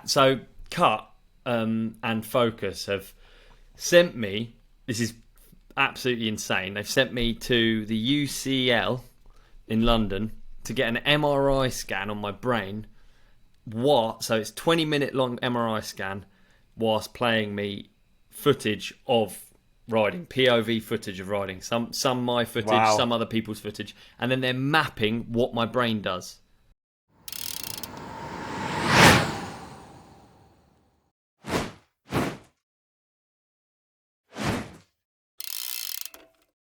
So Cut and Focus have sent me. This is absolutely insane. They've sent me to the UCL in London to get an MRI scan on my brain. So it's 20-minute long MRI scan whilst playing me footage of riding, POV footage of riding. Some my footage, Wow. some other people's footage, and then they're mapping what my brain does.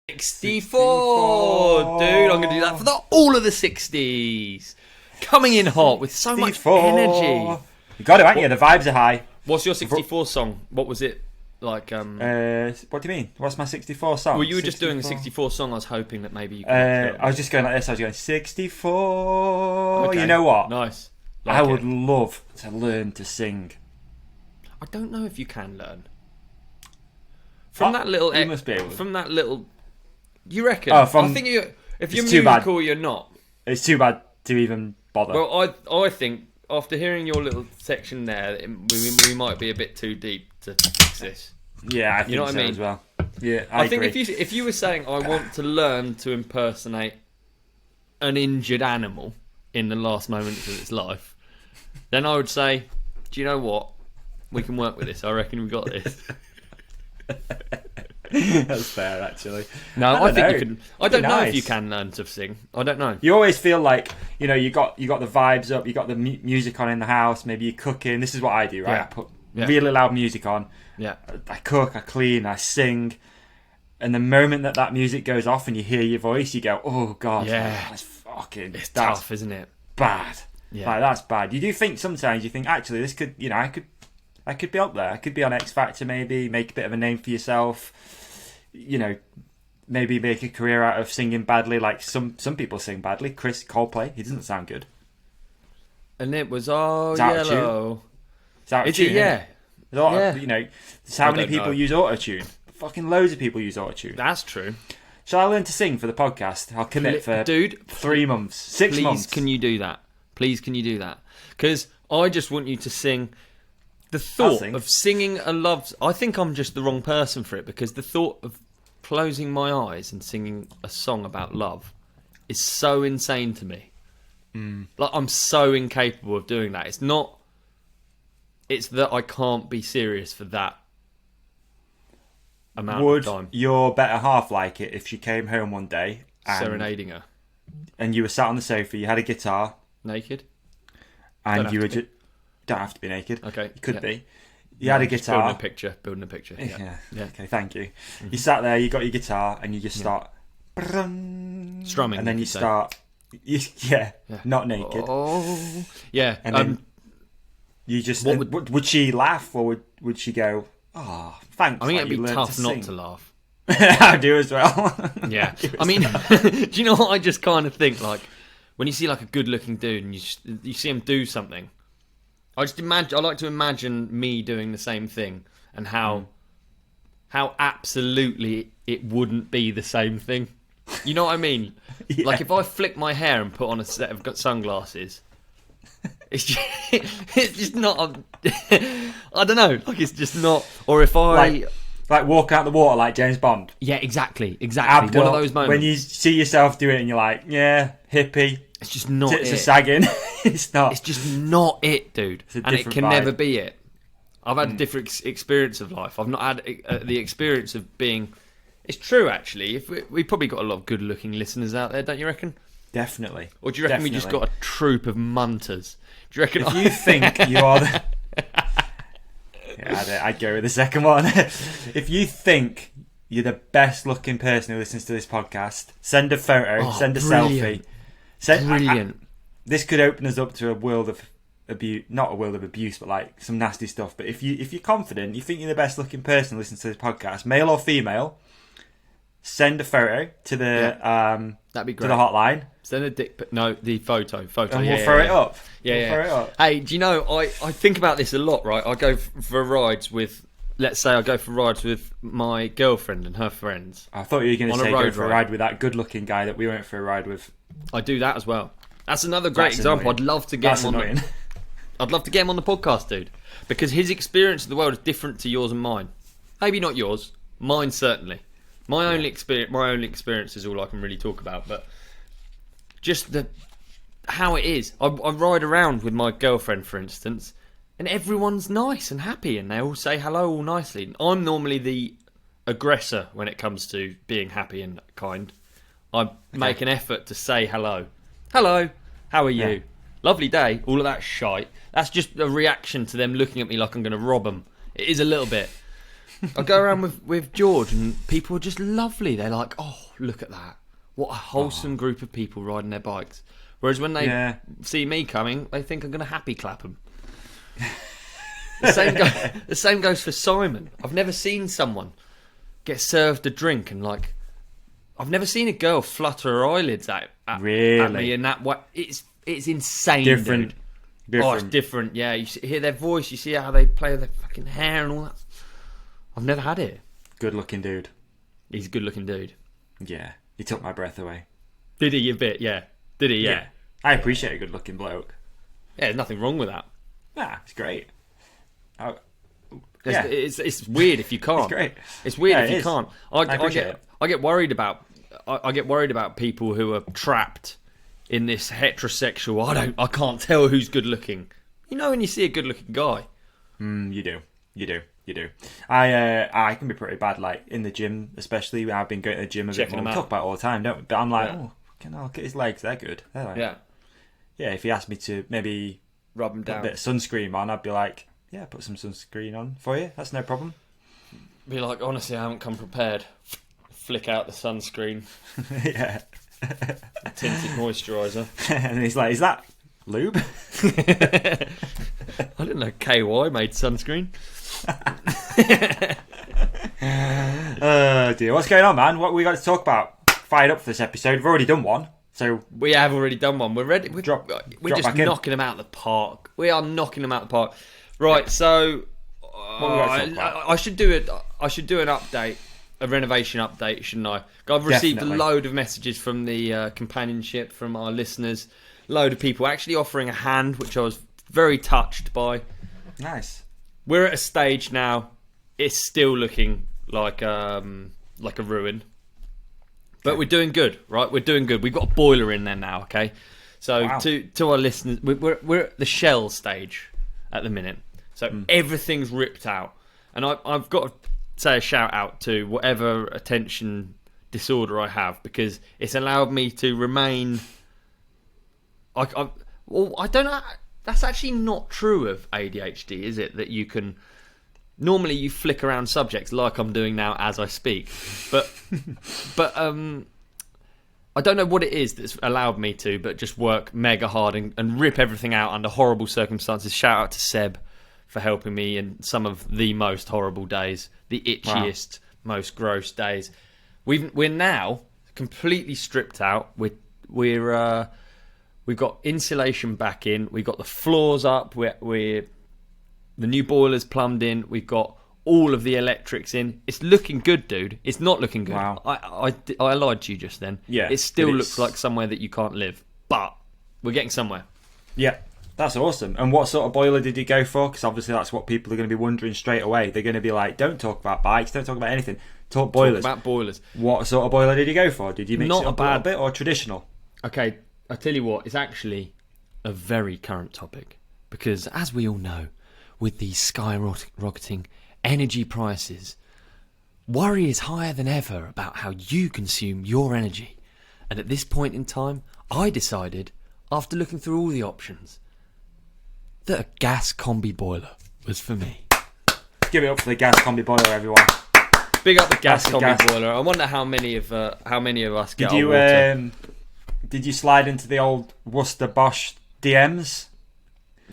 '64, dude. I'm gonna do that for all of the '60s. Coming in hot with so much 64. energy. You got it, haven't you? The vibes are high. What's your '64 song? What was it like? What do you mean? What's my 64 song? Well, you were just doing a '64 song. I was hoping that maybe you could. I was just going like this. I was going 64. Okay. You know what? Nice. I would love to learn to sing. I don't know if you can learn. From that little. You must be able to. From that little. You reckon? Oh, I think if you're too bad. musical, you're not. It's too bad to even bother. Well, I think after hearing your little section there, we might be a bit too deep to fix this. Yeah, I think You know what I mean? as well. Yeah, I agree. think if you were saying I want to learn to impersonate an injured animal in the last moments of its life, then I would say, do you know what? We can work with this. I reckon we got this. That's fair, actually. No, I think you can. I don't know nice. if you can learn to sing. I don't know. You always feel like you got the vibes up, you got the music on in the house. Maybe you're cooking. This is what I do, right? Yeah. I put Yeah. really loud music on. Yeah. I cook, I clean, I sing, and the moment that music goes off and you hear your voice, you go, "Oh God, Yeah. that's fucking It's that's tough, isn't it? bad." Yeah. Like, that's bad. You do think sometimes you think actually this could, I could be up there. I could be on X Factor, maybe make a bit of a name for yourself. Maybe make a career out of singing badly, like some people sing badly. Coldplay, he doesn't sound good. And it was all It's out of yellow. It's out of Is tune, it? Yeah. Yeah. How I many don't people know. use autotune? Fucking loads of people use autotune. That's true. Shall I learn to sing for the podcast? I'll commit for Dude, 3 months, 6 please, months. can you do that? Please, can you do that? Because I just want you to sing. The thought sing. of singing a love... I think I'm just the wrong person for it, because the thought of closing my eyes and singing a song about love is so insane to me. Like, I'm so incapable of doing that. It's not... It's that I can't be serious for that amount Would of time. your better half like it if she came home one day Serenading her. and you were sat on the sofa, you had a guitar, Naked? and Don't you were have to just... Don't have to be naked. Okay. You could yeah. be. You had a Just guitar. Building a picture. Yeah. Yeah. Okay, thank you. You sat there, you got your guitar, and you just start... Strumming. And then you could say. start... Yeah, not naked. Oh. Yeah. And then you just... Would she laugh, or would she go, "Oh, thanks"? I think like, it'd you be learned tough to not sing." to laugh. I do as well. Yeah. I mean, do you know what I just kind of think? Like, when you see like a good-looking dude and you see him do something, I like to imagine me doing the same thing, and how absolutely it wouldn't be the same thing. You know what I mean? Yeah. Like, if I flick my hair and put on a set of sunglasses, it's just not. I don't know. Like, it's just not. Or if I like walk out the water like James Bond. yeah, exactly. Ab One of up, those moments when you see yourself do it and you're like, yeah, hippie, it's just not tits it. are sagging. It's not. It's just not it, dude. a And it different can vibe. never be it. I've had a different experience of life. I've not had the experience of being... It's true, actually. If we probably got a lot of good-looking listeners out there, don't you reckon? Definitely. Or do you reckon we just got a troop of munters? Do you reckon... If you think you are the... Yeah, I'd go with the second one. If you think you're the best looking person who listens to this podcast, send a photo, send a brilliant. selfie. Brilliant. This could open us up to a world of abuse, not a world of abuse, but like some nasty stuff. But if you're confident, you think you're the best looking person who listens to this podcast, male or female, send a photo to the That'd be to great. the hotline, Send a dick pic. No, the photo. and Yeah, we'll throw yeah. it up. Yeah, We'll yeah. throw it up. Hey, do you know, I think about this a lot, right? I go for rides with, let's say I go for rides with my girlfriend and her friends. I thought you were going to On a say road go for a ride. ride with that good looking guy that we went for a ride with. I do that as well. That's another great That's example. annoying. I'd love to get That's him on. annoying. I'd love to get him on the podcast, dude, because his experience of the world is different to yours and mine. Maybe not yours, mine certainly. My only experience is all I can really talk about, but just how it is. I ride around with my girlfriend, for instance, and everyone's nice and happy, and they all say hello all nicely. I'm normally the aggressor when it comes to being happy and kind. I make an effort to say hello. Hello, how are you? Yeah. Lovely day. All of that shite. That's just a reaction to them looking at me like I'm going to rob them. It is a little bit. I go around with George, and people are just lovely. They're like, oh, look at that. What a wholesome group of people riding their bikes. Whereas when they see me coming, they think I'm going to happy clap them. The same goes for Simon. I've never seen someone get served a drink and like... I've never seen a girl flutter her eyelids at me in that way. It's insane, different. Dude. Oh, it's different, yeah. You hear their voice, you see how they play with their fucking hair and all that. I've never had it. Good looking dude. He's a good looking dude. Yeah. He took my breath away. Did he a bit? Yeah. Did he? Yeah. I appreciate a good looking bloke. Yeah, there's nothing wrong with that. Nah, it's great. It's weird if you can't. It's great. It's weird if you can't. I get worried about people who are trapped in this heterosexual. I can't tell who's good looking. You know when you see a good looking guy. You do. I can be pretty bad, like in the gym, especially. I've been going to the gym a bit more. We talk about it all the time, don't we? But I'm like, look at his legs, they're good. They're like, yeah. If he asked me to maybe rub them down, put a bit of sunscreen on, I'd be like, yeah, put some sunscreen on for you. That's no problem. Be like, honestly, I haven't come prepared. Flick out the sunscreen. Yeah. Tinted moisturiser. And he's like, is that lube? I didn't know KY made sunscreen. Oh dear, what's going on, man? What we got to talk about? Fired up for this episode. We've already done one, so we have already done one. We're ready. We're just knocking them out of the park. We are knocking them out of the park. Right. So I should do an update, a renovation update, shouldn't I? I've received a load of messages from the companionship from our listeners. Load of people actually offering a hand, which I was very touched by. Nice. We're at a stage now. It's still looking like a ruin, but we're doing good, right? We're doing good. We've got a boiler in there now. Okay, so to our listeners, we're at the shell stage at the minute. So everything's ripped out, and I've got to say a shout out to whatever attention disorder I have, because it's allowed me to remain. I don't know. That's actually not true of ADHD, is it? That you can... Normally you flick around subjects like I'm doing now as I speak. But I don't know what it is that's allowed me to, but just work mega hard and rip everything out under horrible circumstances. Shout out to Seb for helping me in some of the most horrible days. The itchiest, most gross days. We're now completely stripped out. We've got insulation back in. We've got the floors up. We're the new boiler's plumbed in. We've got all of the electrics in. It's looking good, dude. It's not looking good. Wow. I lied to you just then. Yeah. It still looks like somewhere that you can't live. But we're getting somewhere. Yeah. That's awesome. And what sort of boiler did you go for? Because obviously that's what people are going to be wondering straight away. They're going to be like, don't talk about bikes. Don't talk about anything. Talk boilers. Talk about boilers. What sort of boiler did you go for? Did you mix it up a little bit or traditional? Okay. I tell you what, it's actually a very current topic, because as we all know, with these skyrocketing energy prices, worry is higher than ever about how you consume your energy. And at this point in time, I decided, after looking through all the options, that a gas combi boiler was for me. Give it up for the gas combi boiler, everyone. Big up the gas combi boiler. I wonder how many of us get our water. Did you slide into the old Worcester Bosch DMs?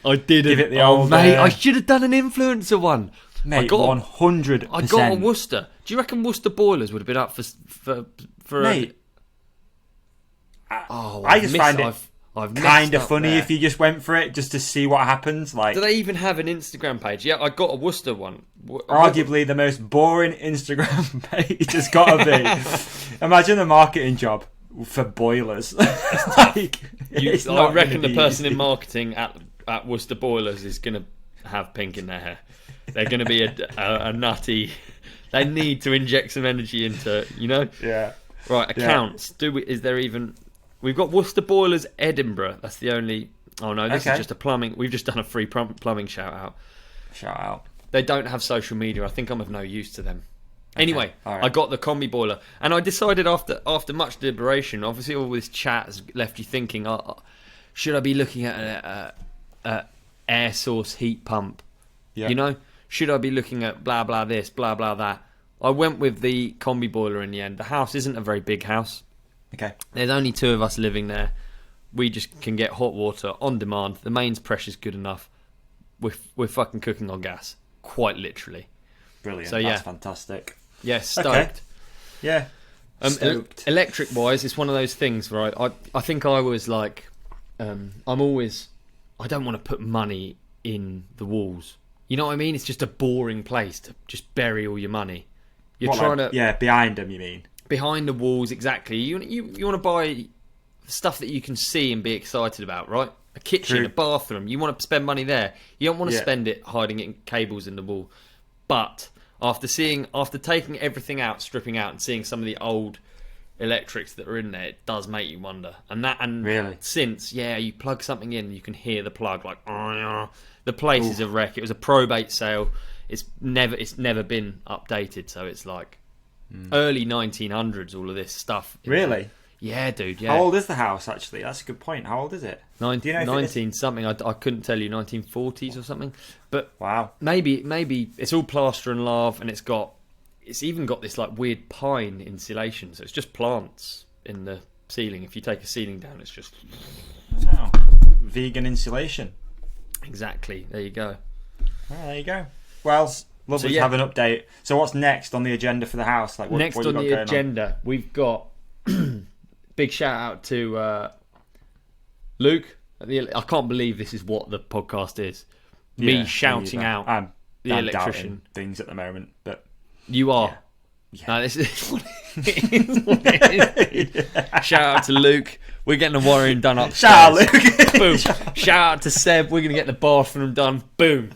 I didn't. Give it the old... mate, I should have done an influencer one. Mate, 100%. I got a Worcester. Do you reckon Worcester boilers would have been up for mate, I just find it kind of funny if you just went for it just to see what happens. Like, do they even have an Instagram page? Yeah, I got a Worcester one. Arguably the most boring Instagram page has got to be. Imagine the marketing job for boilers. I reckon the person in marketing at at Worcester Boilers is going to have pink in their hair. They're going to be a nutty. They need to inject some energy into, Yeah. Right, accounts. Is there even? We've got Worcester Boilers Edinburgh. That's the only. Oh no, this is just a plumbing. We've just done a free plumbing shout out. Shout out. They don't have social media. I think I'm of no use to them. Okay. Anyway, right. I got the combi boiler, and I decided after much deliberation. Obviously, all this chat has left you thinking: should I be looking at an air source heat pump? Yeah. Should I be looking at blah blah this, blah blah that? I went with the combi boiler in the end. The house isn't a very big house. Okay. There's only 2 of us living there. We just can get hot water on demand. The mains pressure's good enough. We're fucking cooking on gas, quite literally. Brilliant. So, That's fantastic. Yeah, stoked. Okay. Yeah. Stoked. Electric wise, it's one of those things, right? I think I was like, I don't want to put money in the walls. You know what I mean? It's just a boring place to just bury all your money. You're trying to... Yeah, behind them, you mean? Behind the walls, exactly. You want to buy stuff that you can see and be excited about, right? A kitchen, a bathroom. You want to spend money there. You don't want to spend it hiding it in cables in the wall. But after taking everything out, stripping out, and seeing some of the old electrics that are in there, it does make you wonder. And really, since you plug something in, you can hear the plug like. The place is a wreck. It was a probate sale. It's never been updated, so it's like early 1900s. All of this stuff. Really? Yeah, dude. Yeah. How old is the house? Actually, that's a good point. How old is it? 19 something. I couldn't tell you. 1940s or something. But wow. Maybe it's all plaster and lath, and it's even got this like weird pine insulation. So it's just plants in the ceiling. If you take a ceiling down, it's just vegan insulation. Exactly. There you go. There you go. Well, lovely to have an update. So what's next on the agenda for the house? Like next on the agenda, we've got big shout out to Luke. I can't believe this is what the podcast is. Me shouting out I'm the electrician things at the moment, but you are. Yeah. No, this is what it is. Shout out to Luke. We're getting the wiring done upstairs. Shout out, Luke. Boom. Shout out to Seb. We're going to get the bathroom done. Boom.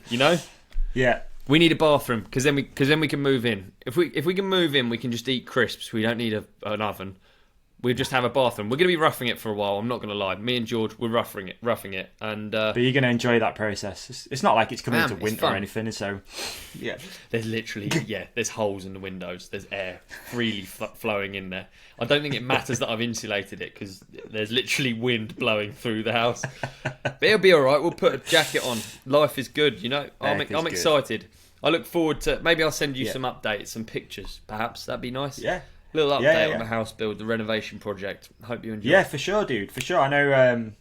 Yeah. We need a bathroom because then we can move in. If we can move in, we can just eat crisps. We don't need an oven. We just have a bathroom. We're going to be roughing it for a while. I'm not going to lie. Me and George, we're roughing it, and but you're going to enjoy that process. It's not like it's coming into winter or anything. So, yeah, there's literally there's holes in the windows. There's air freely flowing in there. I don't think it matters that I've insulated it because there's literally wind blowing through the house. But it'll be all right. We'll put a jacket on. Life is good, I'm excited. I look forward to. Maybe I'll send you some updates, some pictures. Perhaps that'd be nice. Yeah. Little update on the house build, the renovation project. Hope you enjoy. Yeah, for sure, dude. For sure. I know.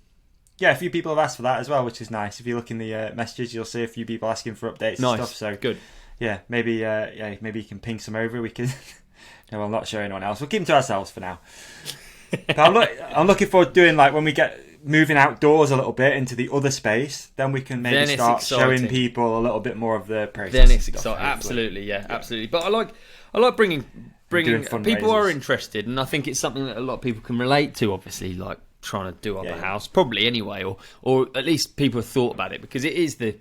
A few people have asked for that as well, which is nice. If you look in the messages, you'll see a few people asking for updates and stuff. So good. Yeah, maybe you can ping some over. We can. No, I'm not sure anyone else. We'll keep them to ourselves for now. But I'm looking forward to doing like when we get moving outdoors a little bit into the other space, then we can maybe start showing people a little bit more of the process. Then it's exciting. Absolutely, absolutely. But I like bringing people are interested, and I think it's something that a lot of people can relate to. Obviously, like trying to do up a house, probably anyway, or at least people have thought about it because it is the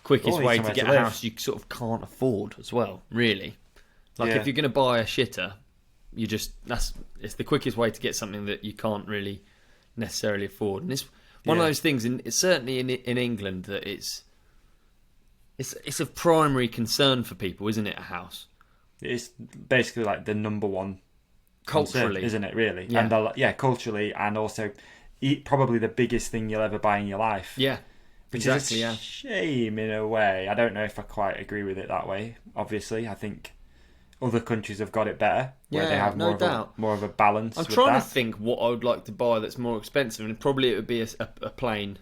quickest way to get a house you sort of can't afford as well. Really, like if you're going to buy a shitter, it's the quickest way to get something that you can't really necessarily afford, and it's one of those things. And it's certainly in England that it's of primary concern for people, isn't it? A house. It's basically like the number one culturally, concern, isn't it? Really, and culturally, and also probably the biggest thing you'll ever buy in your life. Yeah, which is a shame in a way. I don't know if I quite agree with it that way. Obviously, I think other countries have got it better, where they have more of a balance. I'm trying to think what I would like to buy that's more expensive, and probably it would be a plane.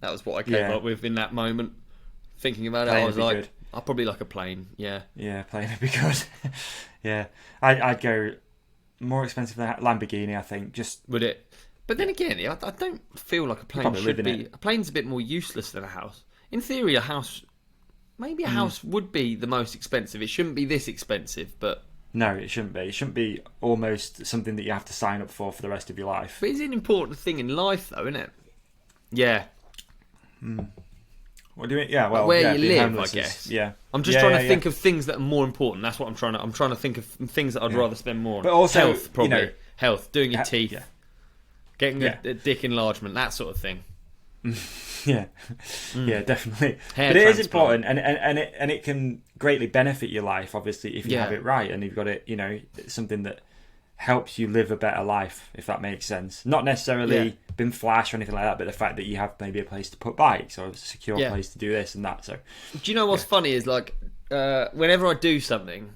That was what I came up with in that moment. Thinking about it, I was like, I'd probably like a plane. Yeah, plane would be good. Yeah, I'd go more expensive than a Lamborghini. I think would it? But then again, I don't feel like a plane should be. A plane's a bit more useless than a house. In theory, a house. Maybe a house would be the most expensive. It shouldn't be this expensive, but... No, it shouldn't be. It shouldn't be almost something that you have to sign up for the rest of your life. But it's an important thing in life, though, isn't it? Yeah. What do you mean? Yeah, well, where you being live, I homeless guess. Yeah. I'm just trying to think of things that are more important. That's what I'm trying to. I'm trying to think of things that I'd rather spend more on. But also, health, probably health, doing your teeth, getting a dick enlargement, that sort of thing. Yeah, definitely. Hair but it is transplant. important, and it can greatly benefit your life, obviously, if you have it right, and you've got it. It's something that helps you live a better life, if that makes sense. Not necessarily been flash or anything like that, but the fact that you have maybe a place to put bikes or a secure place to do this and that. So, do you know what's funny is like whenever I do something,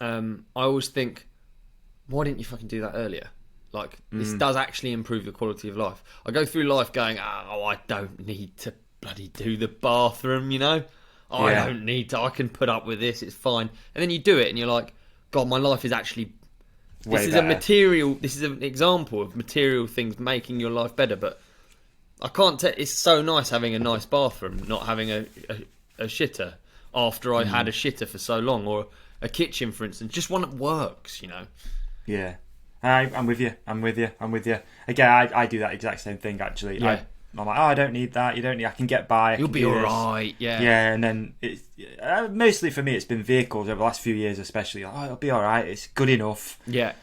I always think, why didn't you fucking do that earlier? Like, this does actually improve the quality of life. I go through life going, I don't need to bloody do the bathroom, I don't need to, I can put up with this, it's fine. And then you do it and you're like, God, my life is actually... This is an example of material things making your life better, but I can't tell... It's so nice having a nice bathroom, not having a shitter after I had a shitter for so long, or a kitchen, for instance. Just one that works, Yeah. I'm with you. Again, I do that exact same thing, actually. Yeah. I'm like, I don't need that. You don't need... I can get by. You'll be all right, yeah. Yeah, and then it's... mostly for me, it's been vehicles over the last few years especially. It'll be all right. It's good enough. Yeah.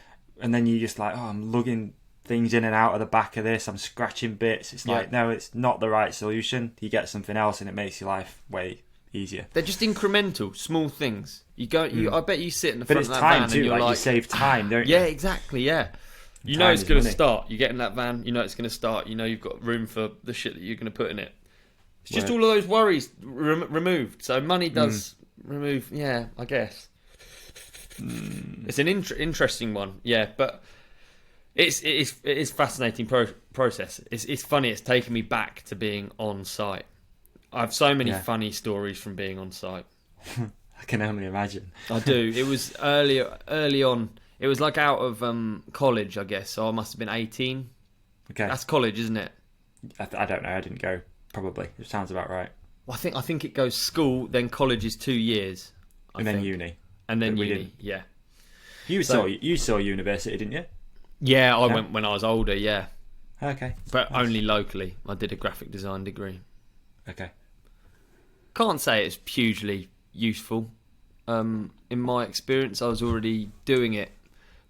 And then you just like, I'm lugging things in and out of the back of this. I'm scratching bits. It's like, no, it's not the right solution. You get something else and it makes your life way easier. They're just incremental, small things. I bet you sit in the front of that time van too, and you're like... you save time, don't you? Yeah, exactly, yeah. You know it's going to start. You get in that van, you know it's going to start. You know you've got room for the shit that you're going to put in it. It's just all of those worries removed. So money does remove, I guess. It's an interesting one, but it is fascinating process. It's funny, it's taken me back to being on site. I have so many funny stories from being on site. I can only imagine. I do. It was early on. It was like out of college, I guess. So I must have been 18. Okay, that's college, isn't it? I don't know. I didn't go. Probably. It sounds about right. Well, I think it goes school, then college is 2 years, then uni, and then uni. Yeah. You saw university, didn't you? Yeah, I went when I was older. Yeah. Okay. But only locally. I did a graphic design degree. Okay. Can't say it's hugely useful. In my experience, I was already doing it,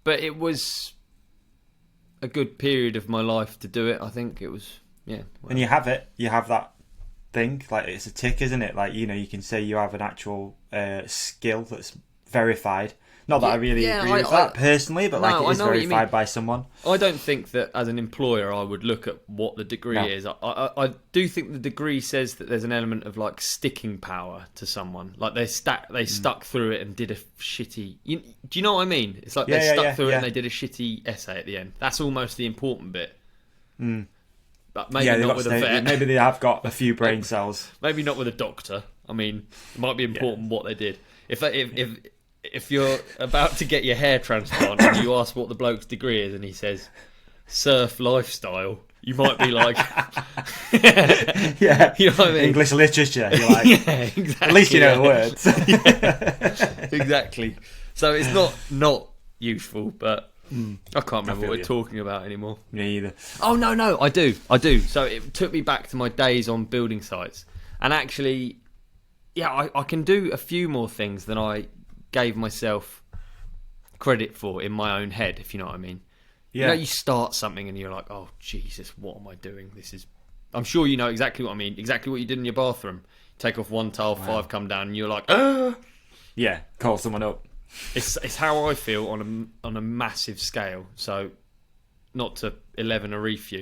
but it was a good period of my life to do it. I think it was, And you have it. You have that thing. Like, it's a tick, isn't it? Like, you can say you have an actual skill that's verified. Not that I really agree with that personally, but it is verified by someone. I don't think that as an employer I would look at what the degree is. I do think the degree says that there's an element of like sticking power to someone. Like they stuck through it and did a shitty... do you know what I mean? It's like they stuck through it and they did a shitty essay at the end. That's almost the important bit. But maybe not with a vet. Maybe they have got a few brain cells. Maybe not with a doctor. I mean, it might be important what they did. If you're about to get your hair transplant and you ask what the bloke's degree is and he says surf lifestyle, you might be like, yeah, you know what I mean? English literature. You're like, exactly. At least you know the words. Exactly. So it's not useful, but I can't remember what we're talking about anymore. Me either. Oh no, I do. So it took me back to my days on building sites, and actually, I can do a few more things than I gave myself credit for in my own head, if you know what I mean. Yeah. You start something and you're like, oh Jesus, what am I doing? I'm sure you know exactly what I mean. Exactly what you did in your bathroom. Take off one tile, 5 come down, and you're like, yeah, call someone up. It's how I feel on a massive scale. So, not to 11 a reef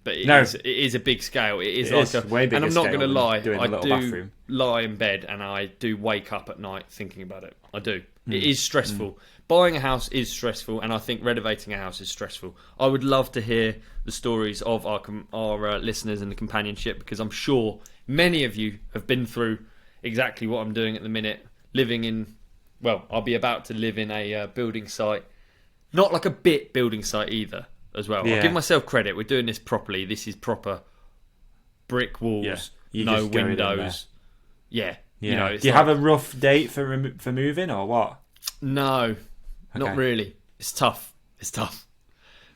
but it is a big scale. It is way bigger. And I'm not going to lie, I do bathroom. Lie in bed and I do wake up at night thinking about it. I do. It is stressful. Buying a house is stressful, and I think renovating a house is stressful. I would love to hear the stories of our listeners and the companionship, because I'm sure many of you have been through exactly what I'm doing at the minute, living in... Well, I'll be about to live in a building site. Not like a bit building site either, as well. Yeah. I'll give myself credit. We're doing this properly. This is proper brick walls, no windows. Yeah. You know, do you have a rough date for moving or what? No, not really. It's tough.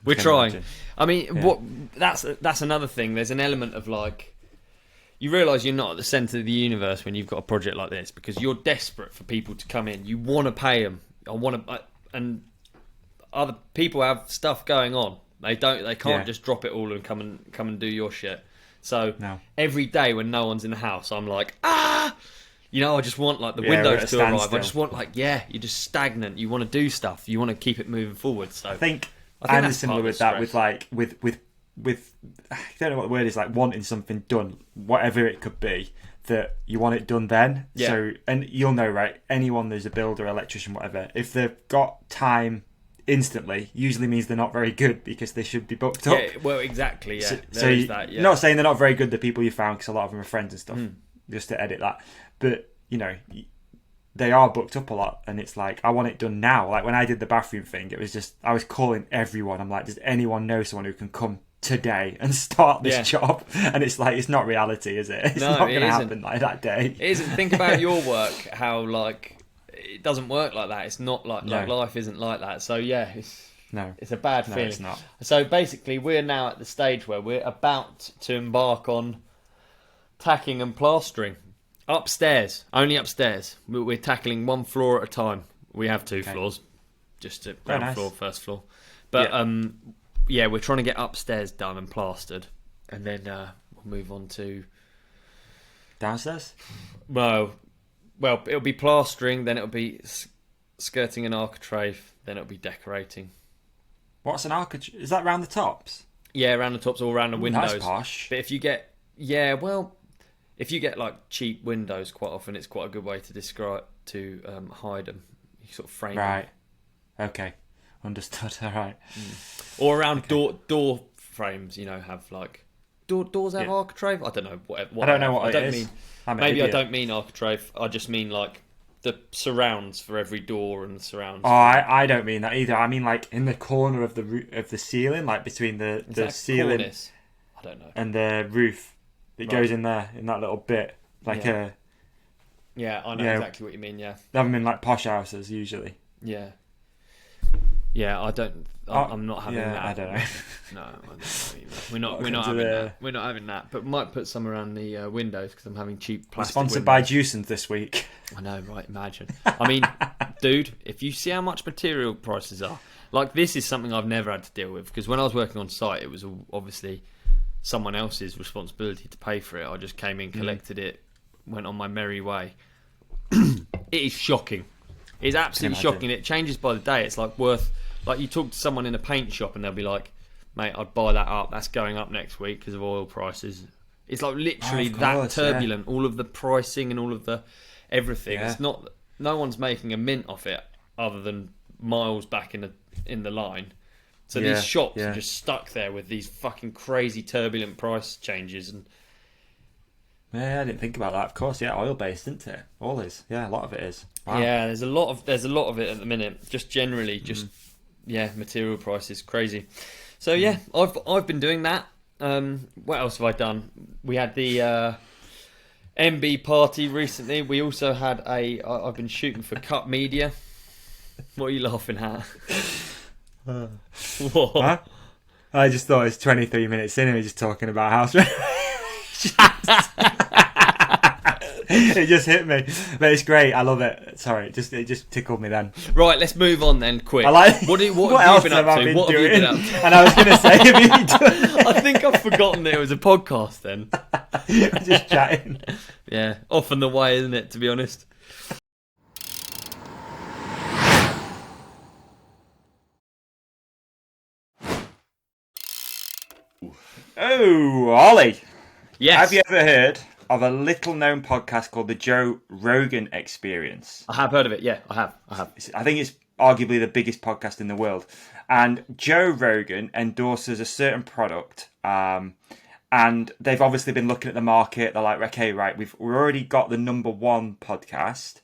We're trying. Imagine. I mean, that's another thing. There's an element of like, you realise you're not at the centre of the universe when you've got a project like this, because you're desperate for people to come in. You want to pay them. And other people have stuff going on. They can't just drop it all and come and do your shit. So every day when no one's in the house, I'm like, I just want like the windows to arrive. I just want you're just stagnant. You want to do stuff. You want to keep it moving forward. So I think I'm similar with that. With I don't know what the word is, like wanting something done, whatever it could be, that you want it done then. Yeah. So, and you'll know, right? Anyone who's a builder, electrician, whatever, if they've got time instantly, usually means they're not very good, because they should be booked up. Yeah, well, exactly. Yeah. So not saying they're not very good, the people you found, because a lot of them are friends and stuff. Just to edit that, but they are booked up a lot, and it's like, I want it done now. Like when I did the bathroom thing, it was just, I was calling everyone. I'm like, does anyone know someone who can come today and start this job? And it's like, it's not reality, is it? It's not going to happen like that day. It isn't. Think about your work, how like it doesn't work like that. It's not like life isn't like that. So yeah, it's a bad feeling. It's not. So basically, we're now at the stage where we're about to embark on tacking and plastering. Upstairs, only upstairs. We're tackling one floor at a time. We have two floors, just to ground floor, first floor. But we're trying to get upstairs done and plastered, and then we'll move on to downstairs. Well, it'll be plastering, then it'll be skirting and architrave, then it'll be decorating. What's an architrave? Is that around the tops? Yeah, around the tops, all around the windows. That's posh. But if you get if you get like cheap windows, quite often it's quite a good way to hide them. You sort of frame them. Right. Okay. Understood. All right. Or around door frames, have like doors have architrave. I don't know what I don't know what it is. Maybe I don't mean architrave. I just mean like the surrounds for every door and the surrounds. Oh, I don't mean that either. I mean like in the corner of the ceiling, like between the ceiling. Cornice? I don't know. And the roof. It goes in there, in that little bit, like a... Yeah, I know exactly what you mean, yeah. They have them in, like, posh houses, usually. Yeah. Yeah, I'm not having that. I don't know. No, I don't know. We're not having that. We're not having that, but we might put some around the windows, because I'm having cheap plastic sponsored windows. by Juicens this week. I know, right, imagine. I mean, dude, if you see how much material prices are, like, this is something I've never had to deal with, because when I was working on site, it was obviously someone else's responsibility to pay for it. I just came in, collected it, went on my merry way. It is shocking. It's absolutely shocking. It changes by the day. It's like you talk to someone in a paint shop and they'll be like, mate, I'd buy that up. That's going up next week because of oil prices. It's like literally that turbulent. All of the pricing and all of the everything. Yeah. It's not. No one's making a mint off it other than miles back in the line. So these shops are just stuck there with these fucking crazy turbulent price changes. And yeah, I didn't think about that. Of course, oil based, isn't it? All is. Yeah, a lot of it is. Wow. Yeah, there's a lot of it at the minute. Just generally, material prices crazy. So I've been doing that. What else have I done? We had the MB party recently. We also had I've been shooting for Cut Media. What are you laughing at? What? Huh? I just thought it's 23 minutes in and we're just talking about house renovations. It just hit me, but it's great. I love it. Sorry, it just tickled me then. Right, let's move on then, quick. What have you been up to? What have you been up to? And I was going to say, have you done? I think I've forgotten that it was a podcast then. Just chatting. Yeah, off and the way, isn't it? To be honest. Oh, Olly. Yes. Have you ever heard of a little-known podcast called the Joe Rogan Experience? I have heard of it. Yeah, I have. I think it's arguably the biggest podcast in the world. And Joe Rogan endorses a certain product, and they've obviously been looking at the market. They're like, okay, right, we've already got the number one podcast.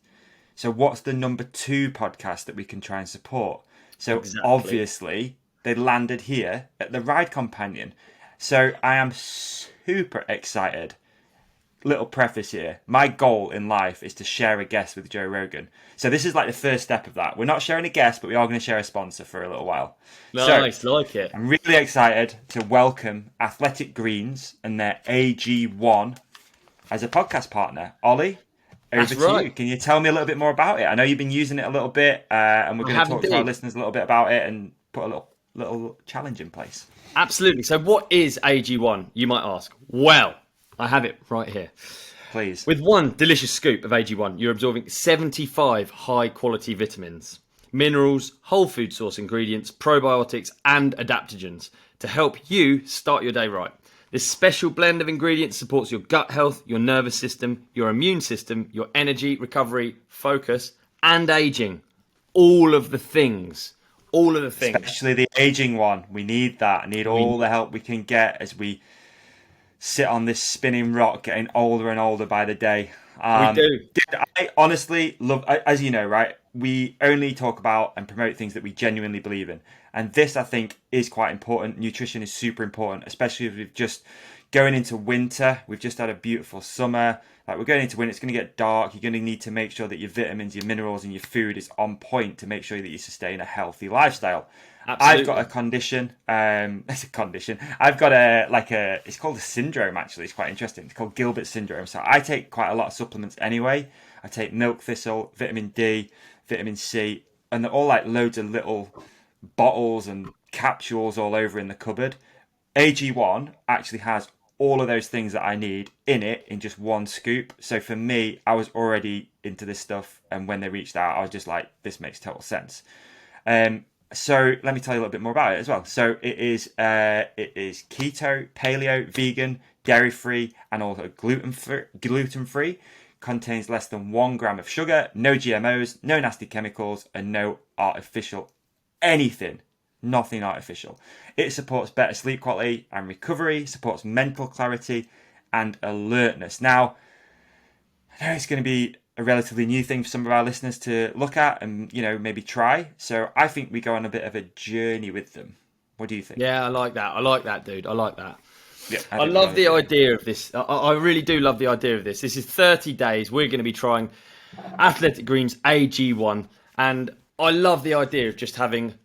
So what's the number two podcast that we can try and support? So obviously they landed here at the Ride Companion. So I am super excited. Little preface here. My goal in life is to share a guest with Joe Rogan. So this is like the first step of that. We're not sharing a guest, but we are going to share a sponsor for a little while. Nice, so, like it. I'm really excited to welcome Athletic Greens and their AG1 as a podcast partner. Ollie, over That's to right. you. Can you tell me a little bit more about it? I know you've been using it a little bit, and we're going to talk to our listeners a little bit about it and put a little challenge in place. Absolutely. So what is AG1, you might ask? Well, I have it right here. Please. With one delicious scoop of AG1, you're absorbing 75 high-quality vitamins, minerals, whole food source ingredients, probiotics, and adaptogens to help you start your day right. This special blend of ingredients supports your gut health, your nervous system, your immune system, your energy, recovery, focus, and aging. All of the things. All of the things. Especially the aging one. We need that. I need all the help we can get as we sit on this spinning rock, getting older and older by the day. We do. Dude, I honestly love, as you know, right? We only talk about and promote things that we genuinely believe in. And this, I think, is quite important. Nutrition is super important, especially if we've just going into winter. We've just had a beautiful summer. Like, we're going into winter, it's going to get dark. You're going to need to make sure that your vitamins, your minerals, and your food is on point to make sure that you sustain a healthy lifestyle. Absolutely. I've got a condition. It's a condition. I've got it's called a syndrome, actually. It's quite interesting. It's called Gilbert syndrome. So I take quite a lot of supplements anyway. I take milk thistle, vitamin D, vitamin C, and they're all like loads of little bottles and capsules all over in the cupboard. AG1 actually has all of those things that I need in it in just one scoop. So for me, I was already into this stuff, and when they reached out, I was just like, this makes total sense. So let me tell you a little bit more about it as well. So it is keto, paleo, vegan, dairy-free, and also gluten-free. Contains less than 1 gram of sugar, no GMOs, no nasty chemicals, and no artificial anything. Nothing artificial. It supports better sleep quality and recovery, supports mental clarity and alertness. Now, I know it's going to be a relatively new thing for some of our listeners to look at and, maybe try. So I think we go on a bit of a journey with them. What do you think? Yeah, I like that. I like that, dude. I like that. Yeah, I love the idea of this. I really do love the idea of this. This is 30 days. We're going to be trying Athletic Greens AG1. And I love the idea of just having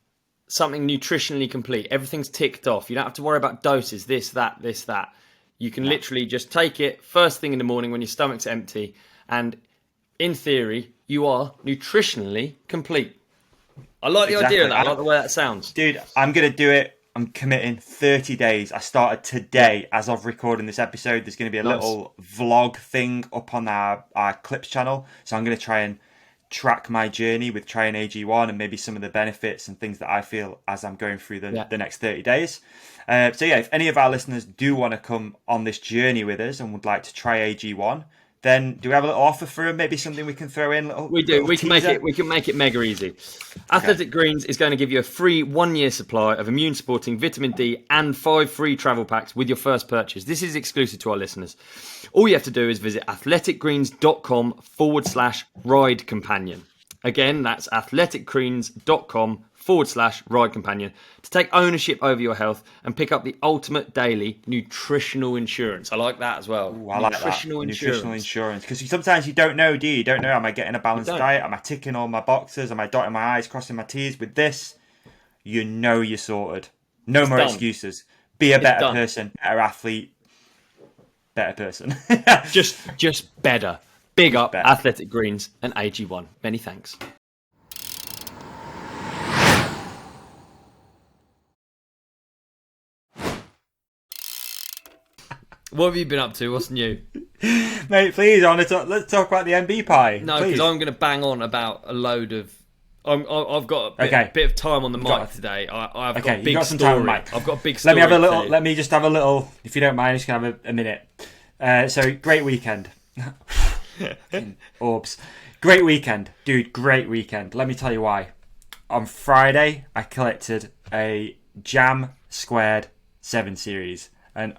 something nutritionally complete. Everything's ticked off. You don't have to worry about doses, this, that. You can literally just take it first thing in the morning when your stomach's empty. And in theory, you are nutritionally complete. I like the idea of that. I like the way that sounds. Dude, I'm going to do it. I'm committing 30 days. I started today as of recording this episode. There's going to be a little vlog thing up on our Clips channel. So I'm going to try and track my journey with trying AG1 and maybe some of the benefits and things that I feel as I'm going through the next 30 days. If any of our listeners do want to come on this journey with us and would like to try AG1, then do we have a little offer for them? Maybe something we can throw in? We do. We can make it mega easy. Athletic Greens is going to give you a free 1-year supply of immune-supporting vitamin D and 5 free travel packs with your first purchase. This is exclusive to our listeners. All you have to do is visit athleticgreens.com/ride companion. Again, that's athleticgreens.com/ride companion to take ownership over your health and pick up the ultimate daily nutritional insurance. I like that as well. Ooh, I like that. Nutritional insurance. Because sometimes you don't know, do you? You don't know, am I getting a balanced diet? Am I ticking all my boxes? Am I dotting my I's, crossing my T's? With this, you're sorted. No more excuses. Be a better person, better athlete, better person. just better. Big up Athletic Greens and AG1. Many thanks. What have you been up to? What's new? Mate, please, let's talk about the MB pie. No, because I'm going to bang on about a load of... I've got a bit of time on the mic today. I've got a big story. I've got a big story. Let me just have a little, if you don't mind, just going to have a minute. So, great weekend. Orbs. Great weekend. Dude, great weekend. Let me tell you why. On Friday, I collected a Jam Squared 7 Series. And,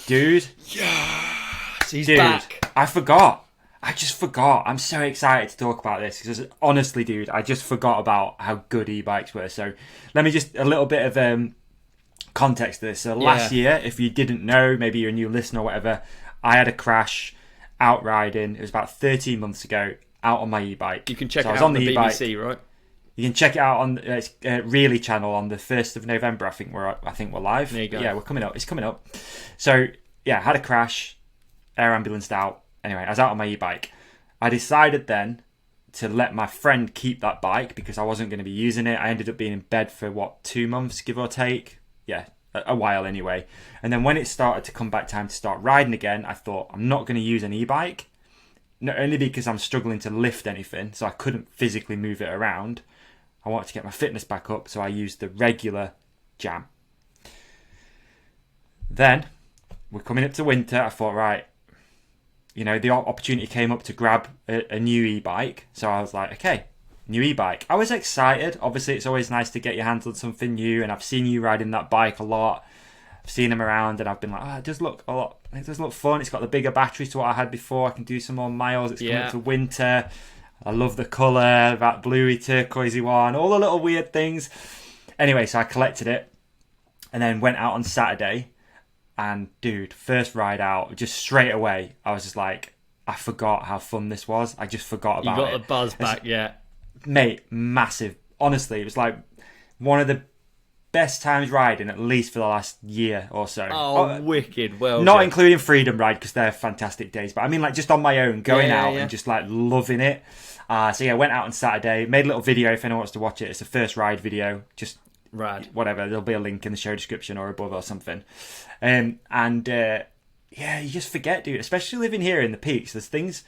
dude... Yes! He's back. I forgot. I just forgot. I'm so excited to talk about this because honestly, dude, I just forgot about how good e-bikes were. So let me just a little bit of context to this. So last year, if you didn't know, maybe you're a new listener or whatever, I had a crash out riding. It was about 13 months ago out on my e-bike. You can check it out on the BBC, right? You can check it out on Really channel on the 1st of November. I think we're live. There you go. Yeah, we're coming up. It's coming up. So yeah, had a crash. Air ambulanced out. Anyway, I was out on my e-bike. I decided then to let my friend keep that bike because I wasn't going to be using it. I ended up being in bed for 2 months, give or take. Yeah, a while anyway. And then when it started to come back time to start riding again, I thought I'm not going to use an e-bike. Not only because I'm struggling to lift anything, so I couldn't physically move it around. I wanted to get my fitness back up, so I used the regular Jam. Then, we're coming up to winter. I thought, right, the opportunity came up to grab a new e-bike. So I was like, okay, new e-bike. I was excited. Obviously, it's always nice to get your hands on something new, and I've seen you riding that bike a lot. I've seen them around, and I've been like, it does look a lot. It does look fun. It's got the bigger battery to what I had before. I can do some more miles. It's coming up to winter. I love the colour, that bluey turquoisey one, all the little weird things. Anyway, so I collected it and then went out on Saturday. And dude, first ride out, just straight away, I was just like, I forgot how fun this was. I just forgot about it. You got the buzz back, yeah. Mate, massive. Honestly, it was like one of the best times riding, at least for the last year or so. Oh, wicked. Well, not including Freedom Ride, because they're fantastic days. But I mean, like, just on my own, going out and just, like, loving it. So, yeah, went out on Saturday, made a little video if anyone wants to watch it. It's a first ride video. Just rad. Whatever. There'll be a link in the show description or above or something. Yeah, you just forget, dude. Especially living here in the peaks, there's things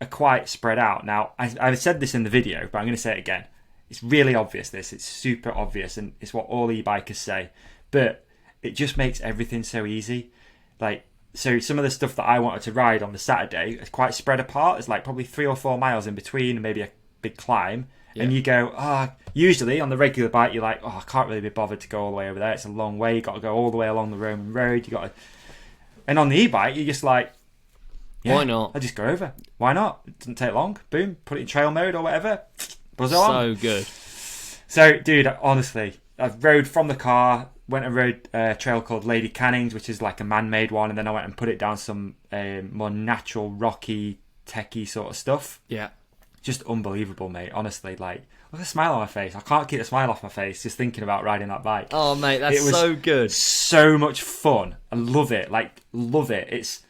are quite spread out. Now, I said this in the video, but I'm going to say it again. It's really obvious, this. It's super obvious, and it's what all e-bikers say. But it just makes everything so easy. Like, so some of the stuff that I wanted to ride on the Saturday is quite spread apart. There's like probably 3 or 4 miles in between, maybe a big climb. Yeah. And you go, usually on the regular bike, you're like, I can't really be bothered to go all the way over there. It's a long way. You got to go all the way along the Roman road. And on the e-bike, you're just like, why not? I'll just go over. Why not? It doesn't take long. Boom, put it in trail mode or whatever. Buzz it on. So good. So, dude, honestly, I've rode from the car, went and rode a trail called Lady Canning's, which is like a man-made one, and then I went and put it down some more natural, rocky, techie sort of stuff. Yeah. Just unbelievable, mate. Honestly, like, look at the smile on my face. I can't keep the smile off my face just thinking about riding that bike. Oh, mate, that's so good. So much fun. I love it. Like, love it.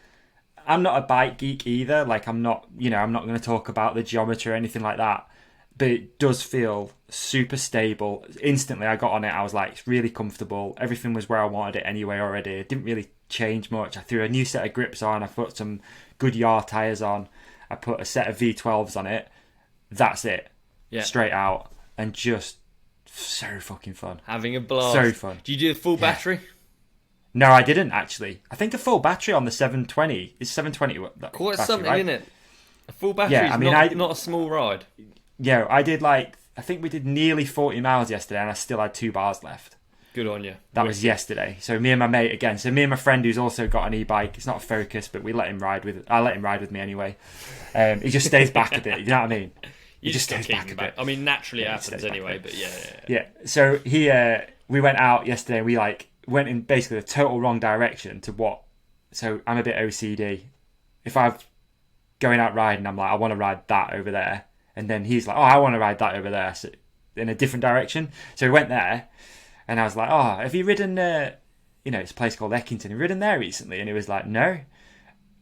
I'm not a bike geek either. Like, I'm not going to talk about the geometry or anything like that. But it does feel super stable. Instantly, I got on it. I was like, it's really comfortable. Everything was where I wanted it anyway already. It didn't really change much. I threw a new set of grips on. I put some Goodyear tyres on. I put a set of V12s on it. That's it. Yeah. Straight out. And just so fucking fun. Having a blast. So fun. Do you do a full battery? No, I didn't actually. I think a full battery on the 720 is 720. Quite something, right? Isn't it? A full battery is not a small ride. Yeah, I think we did nearly 40 miles yesterday and I still had 2 bars left. Good on you. That was yesterday. So me and my mate again. So me and my friend who's also got an e-bike. It's not a Focus, but I let him ride with me anyway. He just stays back a bit. You know what I mean? He just stays back a bit. I mean, naturally it happens anyway, but yeah. Yeah. So we went out yesterday. We went in basically the total wrong direction to what. So I'm a bit OCD. If I'm going out riding, I'm like, I want to ride that over there. And then he's like, I want to ride that over there, so in a different direction. So we went there, and I was like, have you ridden, it's a place called Eckington. Have you ridden there recently? And he was like, no.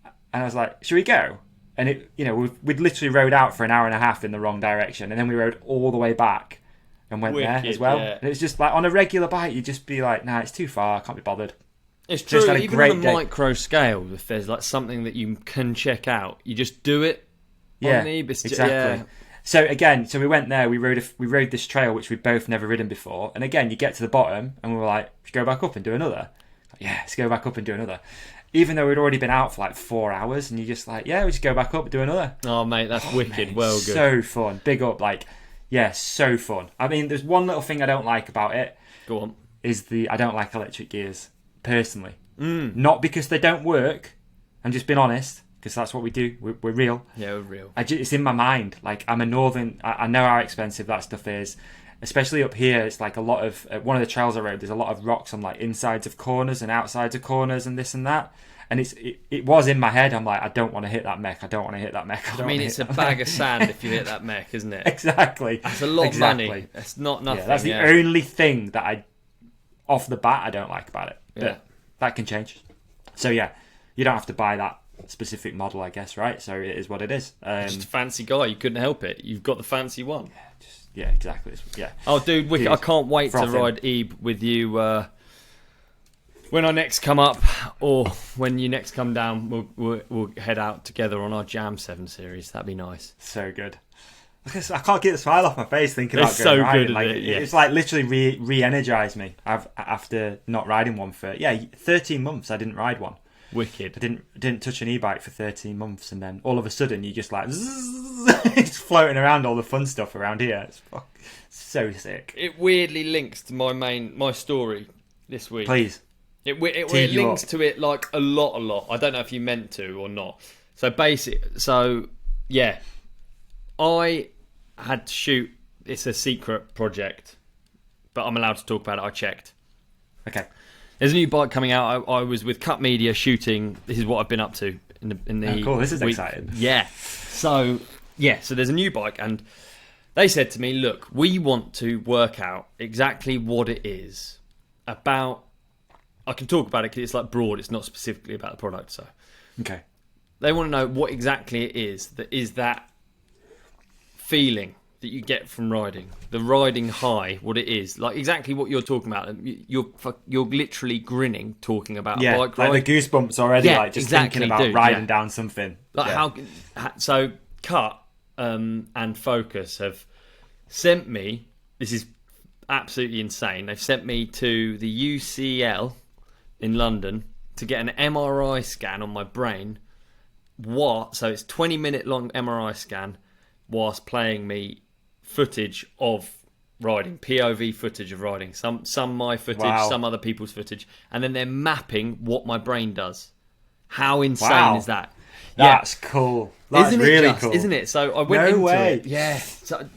And I was like, should we go? And we'd literally rode out for an hour and a half in the wrong direction, and then we rode all the way back and went there as well. Yeah. And it's just like, on a regular bike, you'd just be like, nah, it's too far, I can't be bothered. It's true, just even on a micro scale, if there's like something that you can check out, you just do it. Yeah, exactly. Yeah. So we went there. We rode this trail which we'd both never ridden before. And again, you get to the bottom, and we were like, "Should we go back up and do another?" Yeah, let's go back up and do another. Even though we'd already been out for like 4 hours, and you're just like, "Yeah, we just go back up and do another." Oh mate, that's wicked. Mate, well, good. So fun. Big up, so fun. I mean, there's one little thing I don't like about it. Go on. I don't like electric gears personally. Not because they don't work. I'm just being honest. Because that's what we do. We're real. Yeah, we're real. It's in my mind. Like, I'm a northern... I know how expensive that stuff is. Especially up here, it's like a lot of... one of the trails I rode, there's a lot of rocks on like insides of corners and outsides of corners and this and that. And it was in my head. I'm like, I don't want to hit that mech. I don't want to hit that mech. I mean, it's a bag of sand if you hit that mech, isn't it? Exactly. That's a lot of money. It's not nothing. Yeah, that's the only thing that off the bat, I don't like about it. But that can change. So yeah, you don't have to buy that specific model, I guess, right? So it is what it is. Just a fancy guy. You couldn't help it. You've got the fancy one. Yeah, exactly. Yeah. Oh, dude, wicked. I can't wait to ride Ebe with you when I next come up, or when you next come down. We'll head out together on our Jam 7 series. That'd be nice. So good. I can't get the smile off my face thinking about so going riding. good, Like, yeah. It's like literally re-energized me after not riding one for 13 months. I didn't ride one. Wicked. I didn't touch an e-bike for 13 months, and then all of a sudden you just like it's floating around all the fun stuff around here. It's so sick. It weirdly links to my story this week. Please. It links to it like a lot. I don't know if you meant to or not. So yeah, I had to shoot. It's a secret project, but I'm allowed to talk about it. I checked. Okay. There's a new bike coming out. I was with Cut Media shooting. This is what I've been up to in the cool. This is week. exciting. Yeah. So there's a new bike, and they said to me, "Look, we want to work out exactly what it is about." I can talk about it because it's like broad. It's not specifically about the product. So Okay. they want to know what exactly it is that feeling that you get from riding, the riding high, what it is, like exactly what you're talking about. You're literally grinning talking about a bike ride. Like the goosebumps already, Yeah, like just exactly, thinking about dude, riding down something. Like so Cut and Focus have sent me, this is absolutely insane, they've sent me to the UCL in London to get an MRI scan on my brain. So it's 20-minute long MRI scan whilst playing me footage of riding, POV footage of riding, some my footage, some other people's footage, and then they're mapping what my brain does. How insane is that? That's cool. That's really cool, isn't it? So I went into it. Yeah. So,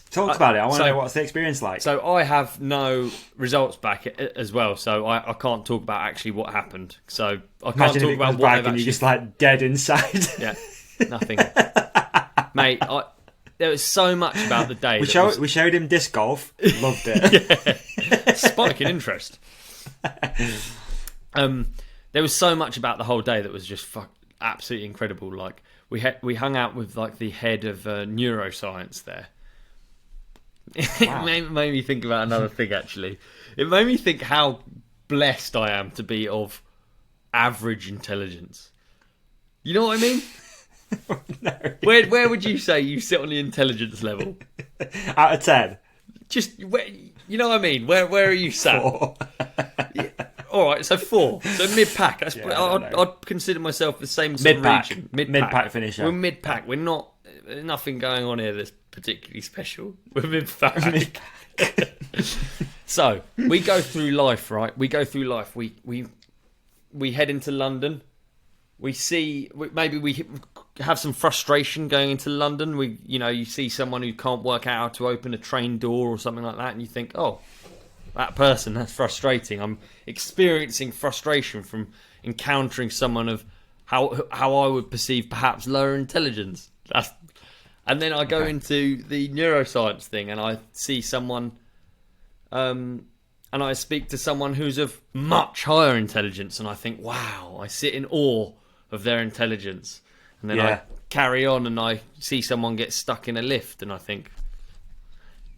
talk about it. I want to know what's the experience like. So I have no results back as well, so I can't talk about actually what happened. So I can't talk about what I've actually... you're just like dead inside. Yeah, nothing. Mate, there was so much about the day. We showed him disc golf. Loved it. Yeah. Spike in interest. There was so much about the whole day that was just absolutely incredible. Like we hung out with like the head of neuroscience there. Wow. It made me think about another thing, actually. It made me think how blessed I am to be of average intelligence. You know what I mean? No. Where would you say you sit on the intelligence level? Out of 10? Just, you know what I mean? Where are you sat? 4. Yeah. All right, so 4. So mid-pack. I'd consider myself the same sort of region. Mid-pack finisher. We're mid-pack. We're not... Nothing going on here that's particularly special. We're mid-pack. So, we go through life, right? We go through life. We head into London. We have some frustration going into London. You see someone who can't work out how to open a train door or something like that, and you think, oh, that person, that's frustrating. I'm experiencing frustration from encountering someone of how I would perceive perhaps lower intelligence. And then I go into the neuroscience thing, and I see someone, and I speak to someone who's of much higher intelligence, and I think, wow, I sit in awe of their intelligence. And then I carry on, and I see someone get stuck in a lift, and I think,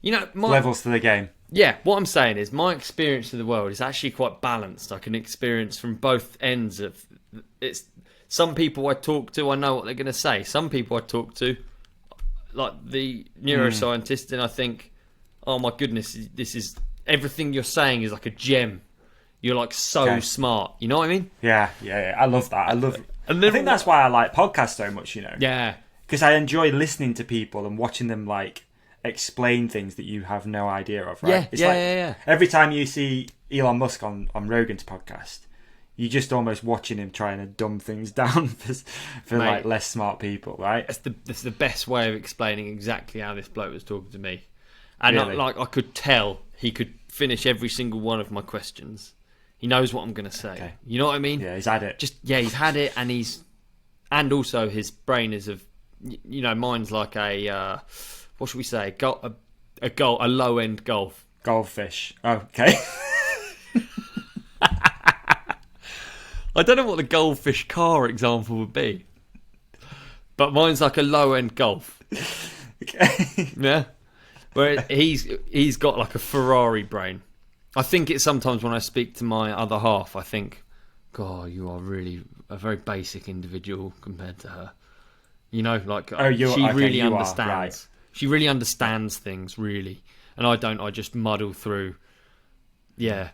levels to the game. Yeah, what I'm saying is my experience of the world is actually quite balanced. I can experience from both ends of it's. Some people I talk to, I know what they're going to say. Some people I talk to, like the neuroscientist, and I think, oh my goodness, this is everything you're saying is like a gem. You're like so smart. You know what I mean? Yeah. I love that. I think that's why I like podcasts so much. Yeah. Because I enjoy listening to people and watching them like explain things that you have no idea of. Right? Yeah. Every time you see Elon Musk on Rogan's podcast, you're just almost watching him trying to dumb things down for Mate, like less smart people, right? That's the best way of explaining exactly how this bloke was talking to me. And really? I could tell he could finish every single one of my questions. He knows what I'm going to say. Okay. You know what I mean? Yeah, he's had it. He's had it, and also his brain is mine's like a what should we say? A low end golf. Goldfish. Oh, okay. I don't know what the goldfish car example would be, but mine's like a low end Golf. Okay. Yeah, where he's got like a Ferrari brain. I think it's sometimes when I speak to my other half, I think, God, you are really a very basic individual compared to her. You know, like she really understands. Right. She really understands things, really, and I don't. I just muddle through. Yeah,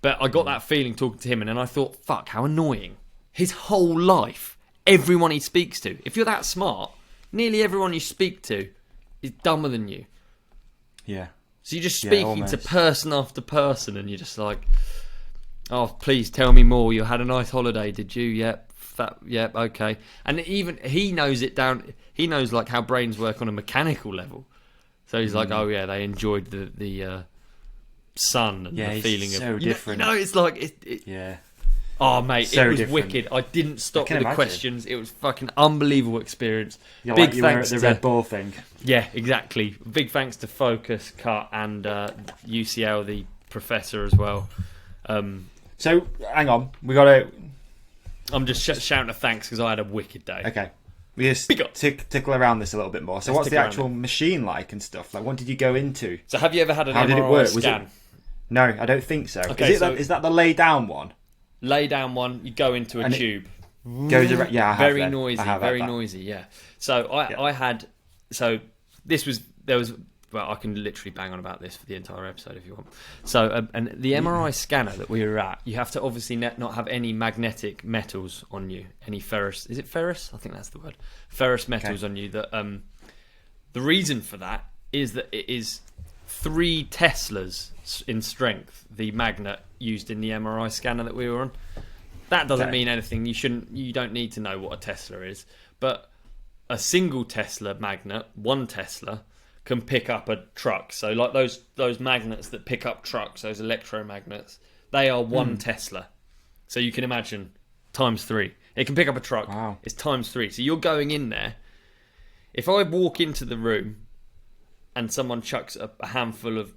but I got that feeling talking to him, and then I thought, fuck, how annoying. His whole life, everyone he speaks to. If you're that smart, nearly everyone you speak to is dumber than you. Yeah. So you're just speaking to person after person, and you're just like, oh, please tell me more. You had a nice holiday, did you? Yep. Yep. Okay. And even he knows it down. He knows like how brains work on a mechanical level. So he's like, oh yeah, they enjoyed the sun and the feeling so of different. You know, it's like yeah. Oh mate, so it was different. wicked. I didn't stop with the questions. It was fucking unbelievable experience. You're Big like you thanks were at the to Red Bull thing. Yeah, exactly. Big thanks to Focus, Cut, and UCL, the professor as well. So hang on, we got to. I'm just shouting a thanks because I had a wicked day. Okay. We just tickle around this a little bit more. So what's the actual machine like and stuff? Like, what did you go into? So have you ever had an How MRI did it work? scan? No, I don't think so. Okay, Is that the lay down one? Lay down one, you go into a tube. Goes around, yeah, I have very that. noisy, very noisy, yeah. So well, I can literally bang on about this for the entire episode if you want. So, and the MRI scanner that we were at, you have to obviously not have any magnetic metals on you, any ferrous. Is it ferrous? I think that's the word. Ferrous metals on you. That the reason for that is that it is 3 Teslas in strength. The magnet used in the MRI scanner that we were on. That doesn't mean anything. You don't need to know what a Tesla is, but a single Tesla magnet, 1 Tesla, can pick up a truck. So like those magnets that pick up trucks, those electromagnets, they are 1 Tesla. So you can imagine times 3. It can pick up a truck. Wow. It's times 3. So you're going in there. If I walk into the room and someone chucks a handful of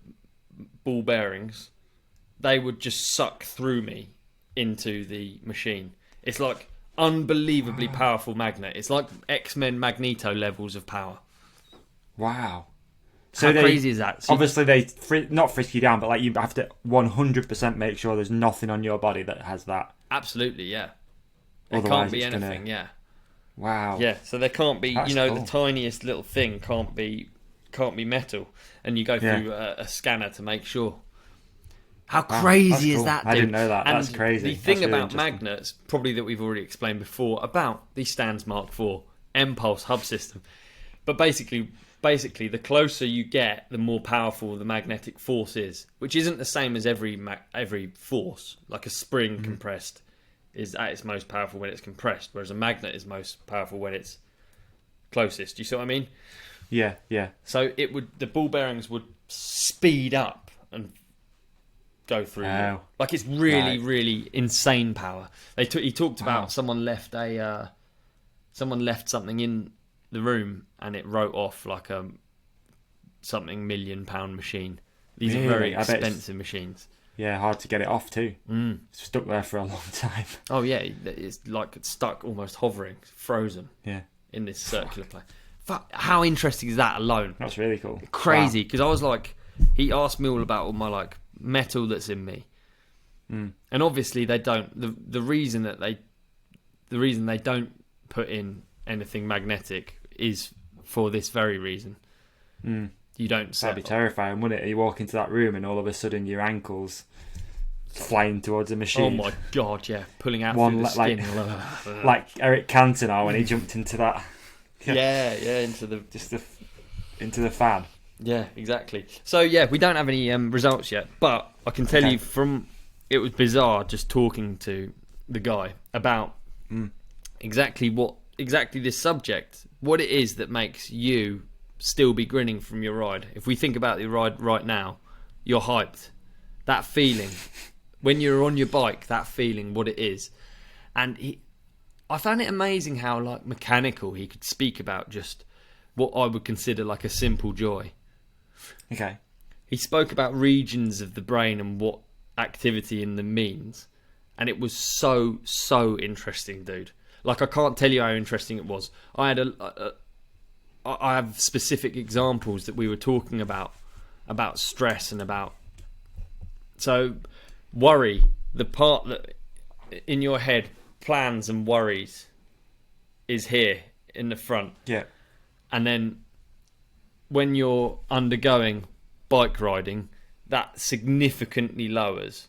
ball bearings, they would just suck through me into the machine. It's like unbelievably powerful magnet. It's like X-Men Magneto levels of power. Wow. So how crazy is that? So obviously, they not frisk you down, but like you have to 100% make sure there's nothing on your body that has that. Absolutely, yeah. There Otherwise can't be anything, yeah. Wow. Yeah, so there can't be, That's cool. cool. The tiniest little thing can't be metal, and you go through a scanner to make sure. How crazy is that, dude? I didn't know that. And that's crazy. The thing really about magnets, probably that we've already explained before, about the Stans Mark IV M-Pulse hub system, but basically, the closer you get, the more powerful the magnetic force is, which isn't the same as every force. Like a spring compressed is at its most powerful when it's compressed, whereas a magnet is most powerful when it's closest. Do you see what I mean? Yeah, yeah. So the ball bearings would speed up and go through. Oh. Like it's really, really insane power. He talked about someone left something in the room and it wrote off like a something £1 million machine. These are very expensive machines. Yeah, hard to get it off too. It's stuck there for a long time. Oh yeah, it's like it's stuck, almost hovering, frozen. Yeah, in this circular plane. Fuck, how interesting is that alone? That's really cool. Crazy, because I was like, he asked me all about all my like metal that's in me, and obviously they don't. The reason they don't put in anything magnetic is for this very reason. You don't. That'd be terrifying, wouldn't it? You walk into that room and all of a sudden your ankles flying towards a machine. Oh my god, yeah, pulling out through the skin. Like Eric Cantona when he jumped into that. Yeah, into the fan. Yeah, exactly. So yeah, we don't have any results yet, but I can tell you it was bizarre just talking to the guy about exactly this subject, what it is that makes you still be grinning from your ride. If we think about the ride right now, you're hyped. That feeling when you're on your bike, that feeling, what it is, and I found it amazing how like mechanical he could speak about just what I would consider like a simple joy. Okay. He spoke about regions of the brain and what activity in them means. and it was so interesting, dude. Like, I can't tell you how interesting it was. I have specific examples that we were talking about stress and about, so worry, the part that in your head plans and worries is here in the front. Yeah. And then when you're undergoing bike riding, that significantly lowers,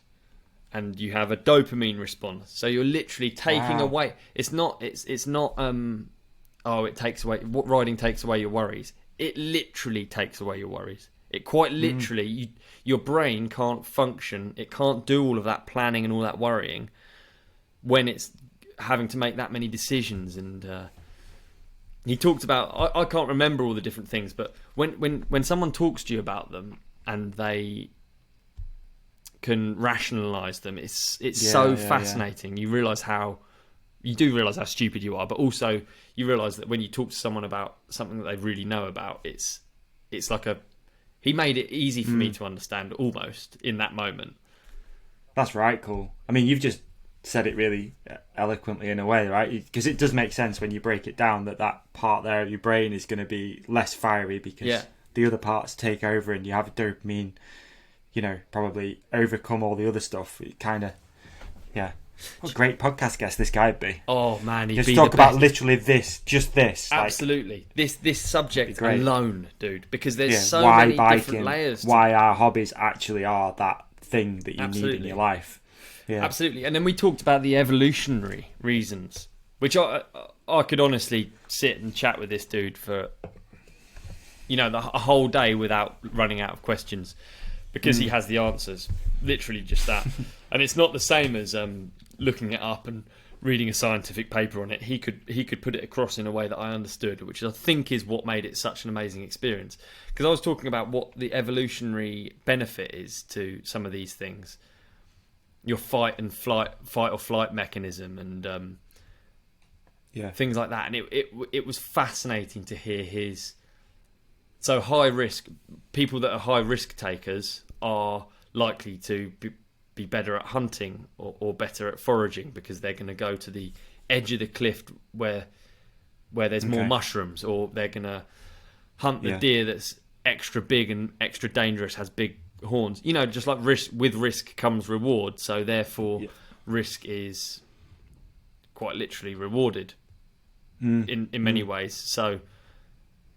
and you have a dopamine response. So you're literally taking away. It's not. Oh, it takes away. What riding takes away your worries. It literally takes away your worries. It quite literally. Your brain can't function. It can't do all of that planning and all that worrying when it's having to make that many decisions. And he talked about. I can't remember all the different things, but when someone talks to you about them and they can rationalize them, it's so fascinating. You realise how stupid you are, but also you realise that when you talk to someone about something that they really know about, it's like he made it easy for me to understand almost in that moment. That's right, cool. I mean, you've just said it really eloquently in a way, right? Because it does make sense when you break it down that part there of your brain is going to be less fiery because the other parts take over and you have dopamine, probably overcome all the other stuff. It kind of, what a great podcast guest this guy would be. Oh man, he'd just be talk the about best. Literally just this. Absolutely, this subject alone, dude, because there's so why many biking, different layers. Why our hobbies actually are that thing that you need in your life. Yeah. Absolutely, and then we talked about the evolutionary reasons, which I could honestly sit and chat with this dude for, a whole day without running out of questions, because he has the answers. Literally just that, and it's not the same as looking it up and reading a scientific paper on it. He could put it across in a way that I understood, which I think is what made it such an amazing experience. Because I was talking about what the evolutionary benefit is to some of these things, your fight or flight mechanism, and things like that. And it was fascinating to hear his. So high risk people that are high risk takers are likely to be better at hunting or better at foraging, because they're going to go to the edge of the cliff where there's more mushrooms, or they're going to hunt the deer that's extra big and extra dangerous, has big horns. Just like risk comes reward, so therefore risk is quite literally rewarded in many ways. So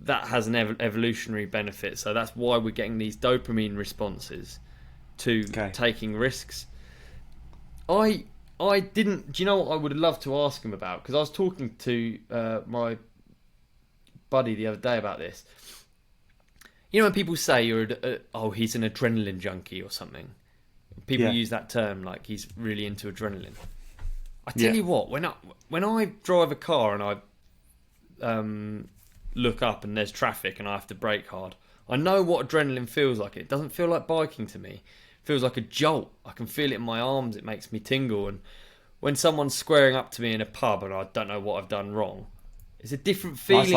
that has an evolutionary benefit. So that's why we're getting these dopamine responses to taking risks. I didn't. Do you know what I would have loved to ask him about? Because I was talking to my buddy the other day about this. When people say he's an adrenaline junkie or something. People use that term like he's really into adrenaline. I tell you what, when I drive a car and I look up and there's traffic and I have to brake hard, I know what adrenaline feels like. It doesn't feel like biking to me. It feels like a jolt. I can feel it in my arms. It makes me tingle. And when someone's squaring up to me in a pub and I don't know what I've done wrong, it's a different feeling.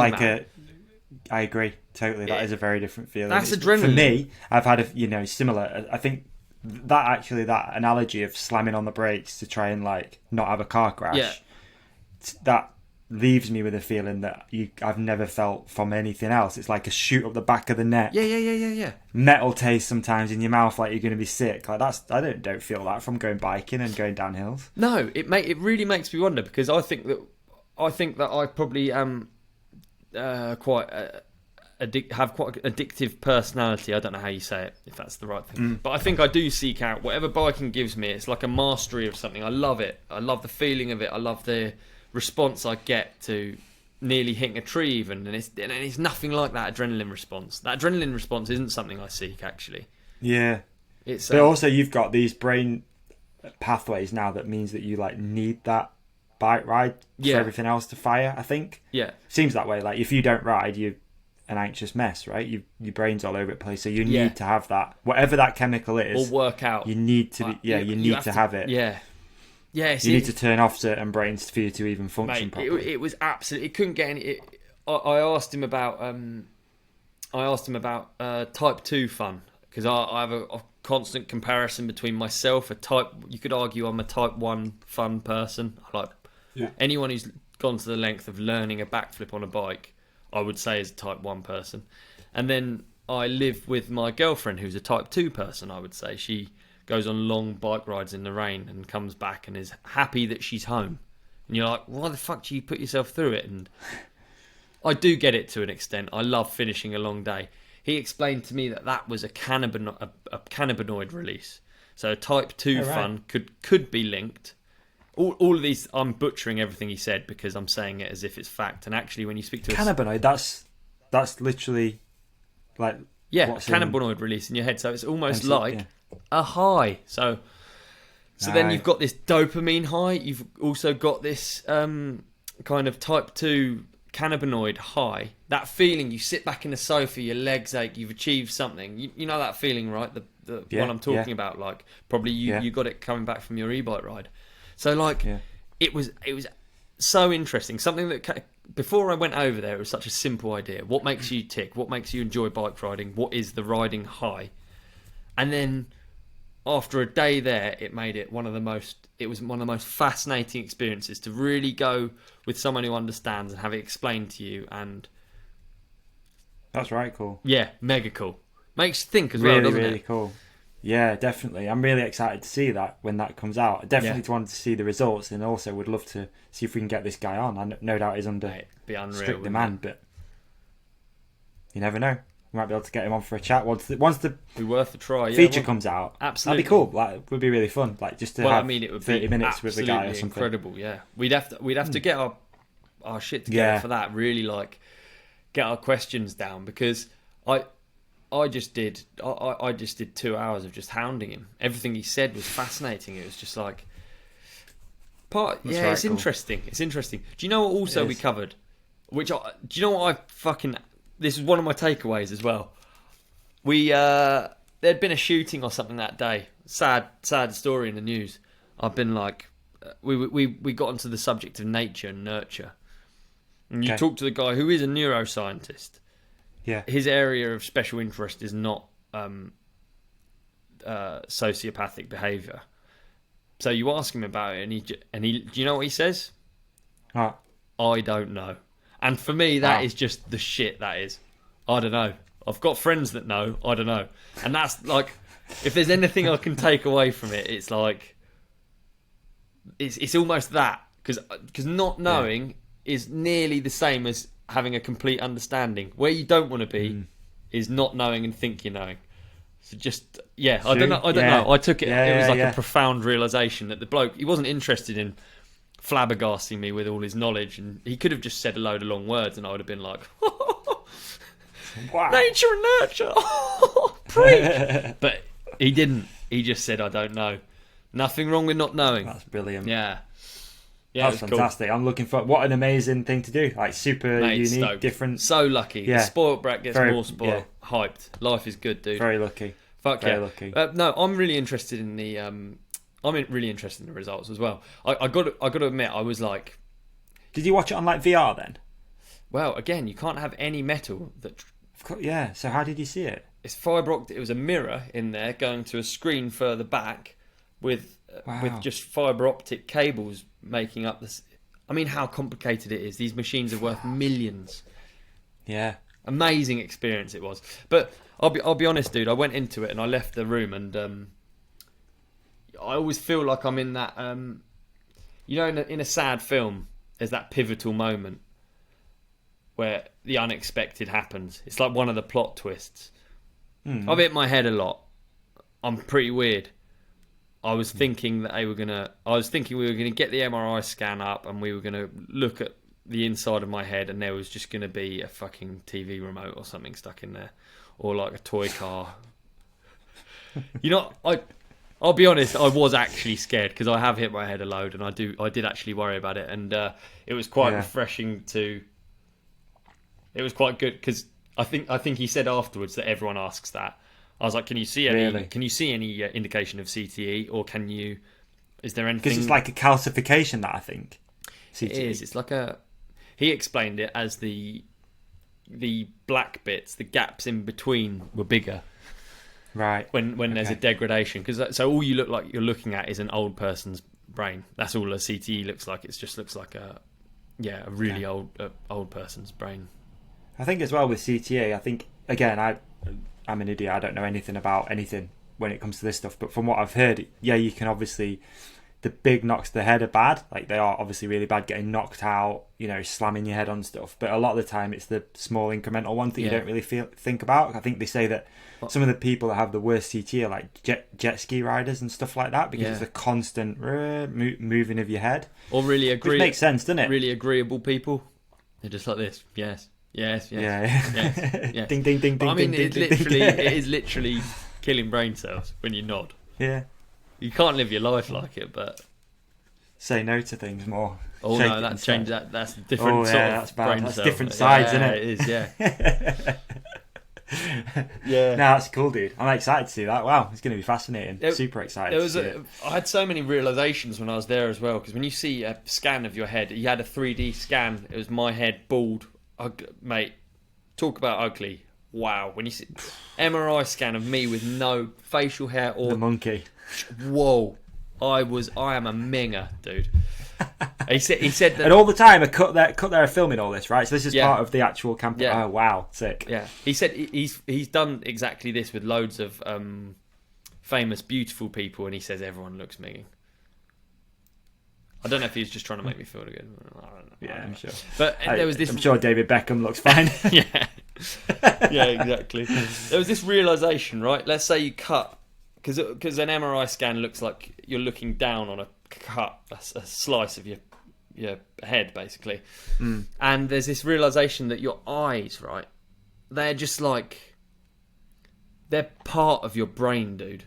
I agree totally. That is a very different feeling. That's adrenaline. For me, I've had a similar. I think that analogy of slamming on the brakes to try and not have a car crash. That leaves me with a feeling that I've never felt from anything else. It's like a shoot up the back of the neck. Yeah. Metal taste sometimes in your mouth, like you're going to be sick. Like I don't feel that from going biking and going down hills. No, it really makes me wonder, because I think that I probably am have quite an addictive personality. I don't know how you say it, if that's the right thing. But I think I do seek out whatever biking gives me. It's like a mastery of something. I love it. I love the feeling of it. I love the response I get to nearly hitting a tree even, and it's nothing like that adrenaline response. That adrenaline response isn't something I seek, actually. But also you've got these brain pathways now that means that you need that bike ride for everything else to fire, I think. Seems that way. Like if you don't ride, you're an anxious mess, right? Your brain's all over the place, so you need to have that, whatever that chemical is, or work out. You need to you need to have it. You need to turn off certain brains for you to even function properly. It was absolutely. It couldn't get any. I asked him about. Type 2 fun, because I have a constant comparison between myself, you could argue I'm a type 1 fun person. Anyone who's gone to the length of learning a backflip on a bike, I would say is a type 1 person. And then I live with my girlfriend who's a type 2 person, I would say. She goes on long bike rides in the rain and comes back and is happy that she's home. And you're like, why the fuck do you put yourself through it? And I do get it to an extent. I love finishing a long day. He explained to me that was a cannabinoid release. So type 2 fun could be linked. All of these, I'm butchering everything he said because I'm saying it as if it's fact. And actually, when you speak to cannabinoid, that's literally like cannabinoid release in your head. So it's almost like a high. So then you've got this dopamine high. You've also got this kind of type 2 cannabinoid high. That feeling, you sit back in the sofa, your legs ache, you've achieved something. You know that feeling, right? The one I'm talking about. Like probably you got it coming back from your e-bike ride. So it was so interesting. Something that before I went over there, it was such a simple idea. What makes you tick? What makes you enjoy bike riding? What is the riding high? And then after a day there, it made it one of the most fascinating experiences to really go with someone who understands and have it explained to you. And that's right, cool. Yeah, mega cool. Makes you think as well, doesn't it? Really cool. Yeah, definitely. I'm really excited to see that when that comes out. I definitely wanted to see the results, and also would love to see if we can get this guy on. I no doubt he's under strict demand, but you never know. We might be able to get him on for a chat once the be worth a try. Feature comes out. Absolutely, that'd be cool. Like, it would be really fun. Like just to have it would 30 be minutes with the guy or something. Incredible. Yeah, we'd have to get our shit together for that. Really, like get our questions down because I just did 2 hours of just hounding him. Everything he said was fascinating. It was just like it's interesting. It's interesting. Do you know what also we covered? Do you know what this is one of my takeaways as well. There'd been a shooting or something that day. Sad story in the news. I've been like, we got onto the subject of nature and nurture, and you talk to the guy who is a neuroscientist. Yeah, his area of special interest is not sociopathic behaviour. So you ask him about it, and he do you know what he says? I don't know. And for me, that is just the shit. That is, I don't know. I've got friends that know. I don't know. And that's like, if there's anything I can take away from it, it's like, it's almost that because not knowing is nearly the same as having a complete understanding. Where you don't want to be is not knowing and think you're knowing. So just I don't know. I took it. It was like a profound realization that the bloke, he wasn't interested in flabbergasting me with all his knowledge, and he could have just said a load of long words, and I would have been like, wow. Nature and nurture, preach. But he didn't. He just said, I don't know. Nothing wrong with not knowing. That's brilliant. Yeah, that's fantastic. Cool. I'm looking for what an amazing thing to do. Like super unique, stoked. Different. So lucky. Yeah. The spoiled brat gets more spoiled. Yeah. Hyped. Life is good, dude. Very lucky. Fuck very lucky. No, I'm really interested in the. I'm really interested in the results as well. I got to admit, I was like, did you watch it on like VR then? Well, again, you can't have any metal that. Yeah. So how did you see it? It's fibre optic. It was a mirror in there going to a screen further back with just fibre optic cables making up this. I mean, how complicated it is. These machines are worth millions. Yeah. Amazing experience it was. But I'll be honest, dude. I went into it and I left the room, and I always feel like I'm in that. In a sad film, there's that pivotal moment where the unexpected happens. It's like one of the plot twists. I've hit my head a lot. I'm pretty weird. I was thinking that we were gonna get the MRI scan up, and we were gonna look at the inside of my head, and there was just gonna be a fucking TV remote or something stuck in there, or like a toy car. I'll be honest, I was actually scared because I have hit my head a load, and I did actually worry about it, and it was quite refreshing to. It was quite good because I think he said afterwards that everyone asks that. I was like, can you see any indication of CTE, or is there anything? Because it's like a calcification that I think. CTE. It is. It's like he explained it as the black bits, the gaps in between were bigger. Right. When there's a degradation, because so all you look like you're looking at is an old person's brain. That's all a CTE looks like. It just looks like a really old person's brain. I think as well with CTA, I think again I'm an idiot. I don't know anything about anything when it comes to this stuff, but from what I've heard, you can obviously, the big knocks to the head are bad. Like they are obviously really bad, getting knocked out, slamming your head on stuff. But a lot of the time, it's the small incremental ones that you don't really think about. I think they say that some of the people that have the worst CT are like jet ski riders and stuff like that, because it's a constant moving of your head. Or really which makes sense, doesn't it? Really agreeable people, they're just like this. Yes. Yes. Ding ding ding ding. I mean, ding, ding, it is literally killing brain cells when you nod. Yeah. You can't live your life like it, but say no to things more. Oh no, that change that's different sort of that's bad. brain That's cell. different sides, isn't it? It is, yeah. No, that's cool, dude. I'm excited to see that. Wow, it's going to be fascinating. Super excited. I had so many realizations when I was there as well, because when you see a scan of your head, you had a 3D scan. It was my head, bald, mate. Talk about ugly. Wow, when you see MRI scan of me with no facial hair or the monkey. Whoa, I am a minger, dude. He said that, and all the time a cut there filming all this, right? So this is part of the actual campaign. Oh wow, sick. Yeah, he said he's done exactly this with loads of famous, beautiful people, and he says everyone looks minging. I don't know if he was just trying to make me feel good. I don't know. Yeah, I'm sure. But there was this. I'm sure David Beckham looks fine. Yeah, exactly. There was this realization, right? Let's say you cut, because an MRI scan looks like you're looking down on a cut, a slice of your head, basically. And there's this realization that your eyes, right? They're just like, they're part of your brain, dude.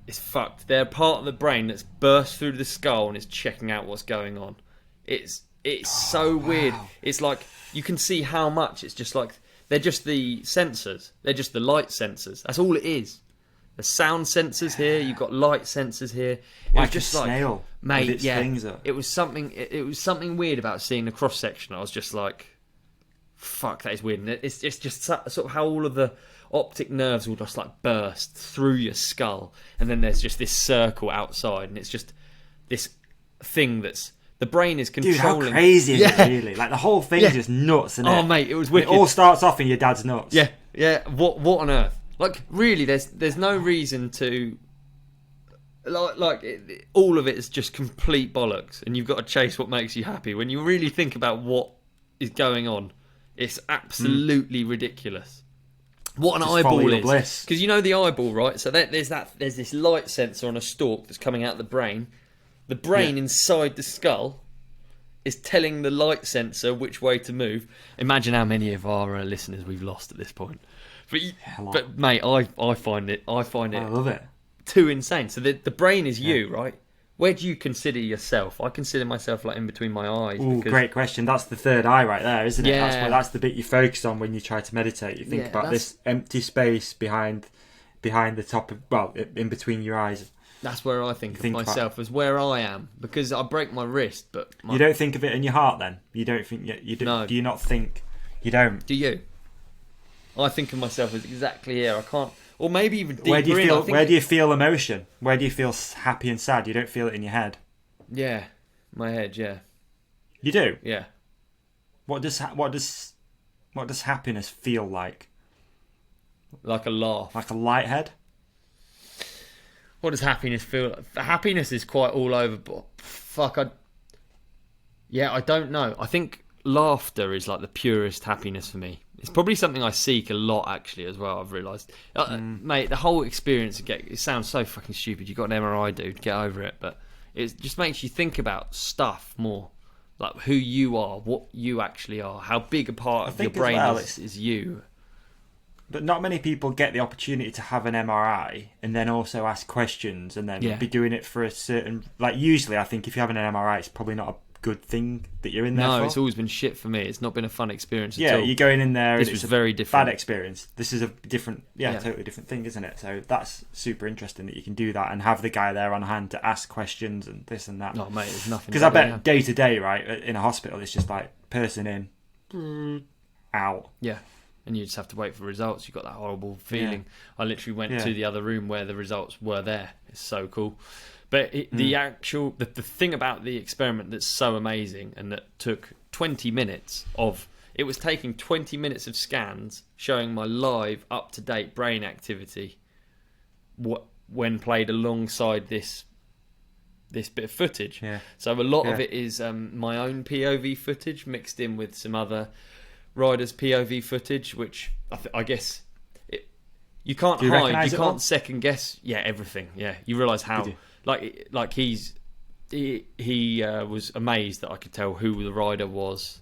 It's fucked. They're part of the brain that's burst through the skull and is checking out what's going on. It's so weird. It's like you can see how much. It's just like they're just the sensors. They're just the light sensors. That's all it is. The sound sensors here. You've got light sensors here. It like was just a snail, mate. with its things up. It was something. It was something weird about seeing the cross section. I was just like, fuck, that is weird. And it's just sort of how all of the optic nerves will just like burst through your skull, and then there's just this circle outside, and it's just this thing that's the brain is controlling. Dude, how crazy is it really? Like the whole thing is just nuts, isn't it? Oh mate, it was wicked. It all starts off in your dad's nuts. Yeah. What on earth? Like really, there's no reason to all of it is just complete bollocks, and you've got to chase what makes you happy. When you really think about what is going on, it's absolutely ridiculous. What an Just eyeball is, because you know the eyeball, right? So there's this light sensor on a stalk that's coming out of the brain. The brain inside the skull is telling the light sensor which way to move. Imagine how many of our listeners we've lost at this point. But mate, I find it I love it. too insane. So the brain is you, right? Where do you consider yourself? I consider myself like in between my eyes. Ooh, great question. That's the third eye right there, isn't it? That's the bit you focus on when you try to meditate. You think about this empty space behind the top of, in between your eyes. That's where I think of myself as where I am, because I break my wrist. But you don't think of it in your heart, then? You don't think you do? No. Do you not think? You don't? Do you? I think of myself as exactly here. I can't. Or maybe even deeper Where do you in. feel? Where do you feel emotion? Where do you feel happy and sad? You don't feel it in your head. Yeah, my head. Yeah, you do. Yeah. What does happiness feel like? Like a laugh. Like a light head. What does happiness feel like? Happiness is quite all over. But I don't know. I think laughter is like the purest happiness for me. It's probably something I seek a lot, actually, as well, I've realised. Mate, the whole experience, it sounds so fucking stupid. You've got an MRI, dude, get over it. But it just makes you think about stuff more. Like who you are, what you actually are, how big a part of your brain is you. But not many people get the opportunity to have an MRI and then also ask questions and then be doing it for a certain... Like, usually, I think if you're having an MRI, it's probably not a good thing that you're in there for. No, it's always been shit for me. It's not been a fun experience at all. Yeah, you're going in there this and was it's very a different. bad experience. This is a different, totally different thing, isn't it? So that's super interesting that you can do that and have the guy there on hand to ask questions and this and that. No, mate, there's nothing. Because I bet day to day, right, in a hospital, it's just like person in, out. Yeah. and you just have to wait for results. You've got that horrible feeling. I literally went to the other room where the results were there. It's so cool. But the thing about the experiment that's so amazing and that took 20 minutes of... It was taking 20 minutes of scans showing my live, up-to-date brain activity when played alongside this bit of footage. Yeah. So a lot of it is my own POV footage mixed in with some other riders' POV footage, which I guess you can't hide, you can't second guess. Yeah, everything. Yeah, you realise how like he was amazed that I could tell who the rider was,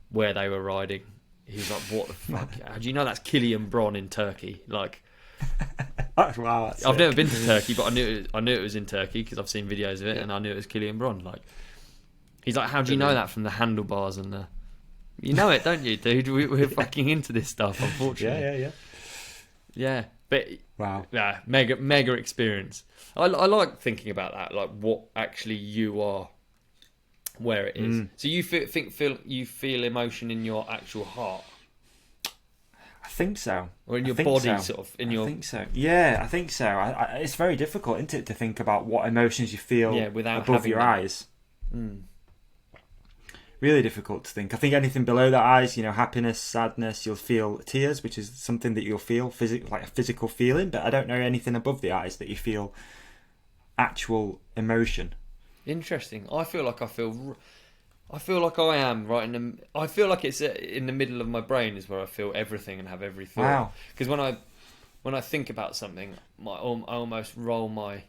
where they were riding. He was like, "What the fuck? How do you know that's Kilian Bron in Turkey?" Like, wow, I've never been to Turkey, but I knew it was in Turkey because I've seen videos of it, and I knew it was Kilian Bron. Like, he's like, "How do you know that from the handlebars and the?" You know it, don't you, dude? We're fucking into this stuff, unfortunately. Yeah. But wow, yeah, mega experience. I like thinking about that, like what actually you are, where it is. So you feel emotion in your actual heart? I think so. Or in your body, sort of? I think so. Yeah, I think so. It's very difficult, isn't it, to think about what emotions you feel without above your eyes. Really difficult to think. I think anything below the eyes, happiness, sadness, you'll feel tears, which is something that you'll feel, like a physical feeling. But I don't know anything above the eyes that you feel actual emotion. Interesting. I feel like I am right in the. I feel like it's in the middle of my brain is where I feel everything and have every thought. Wow. Because when I think about something, I almost roll my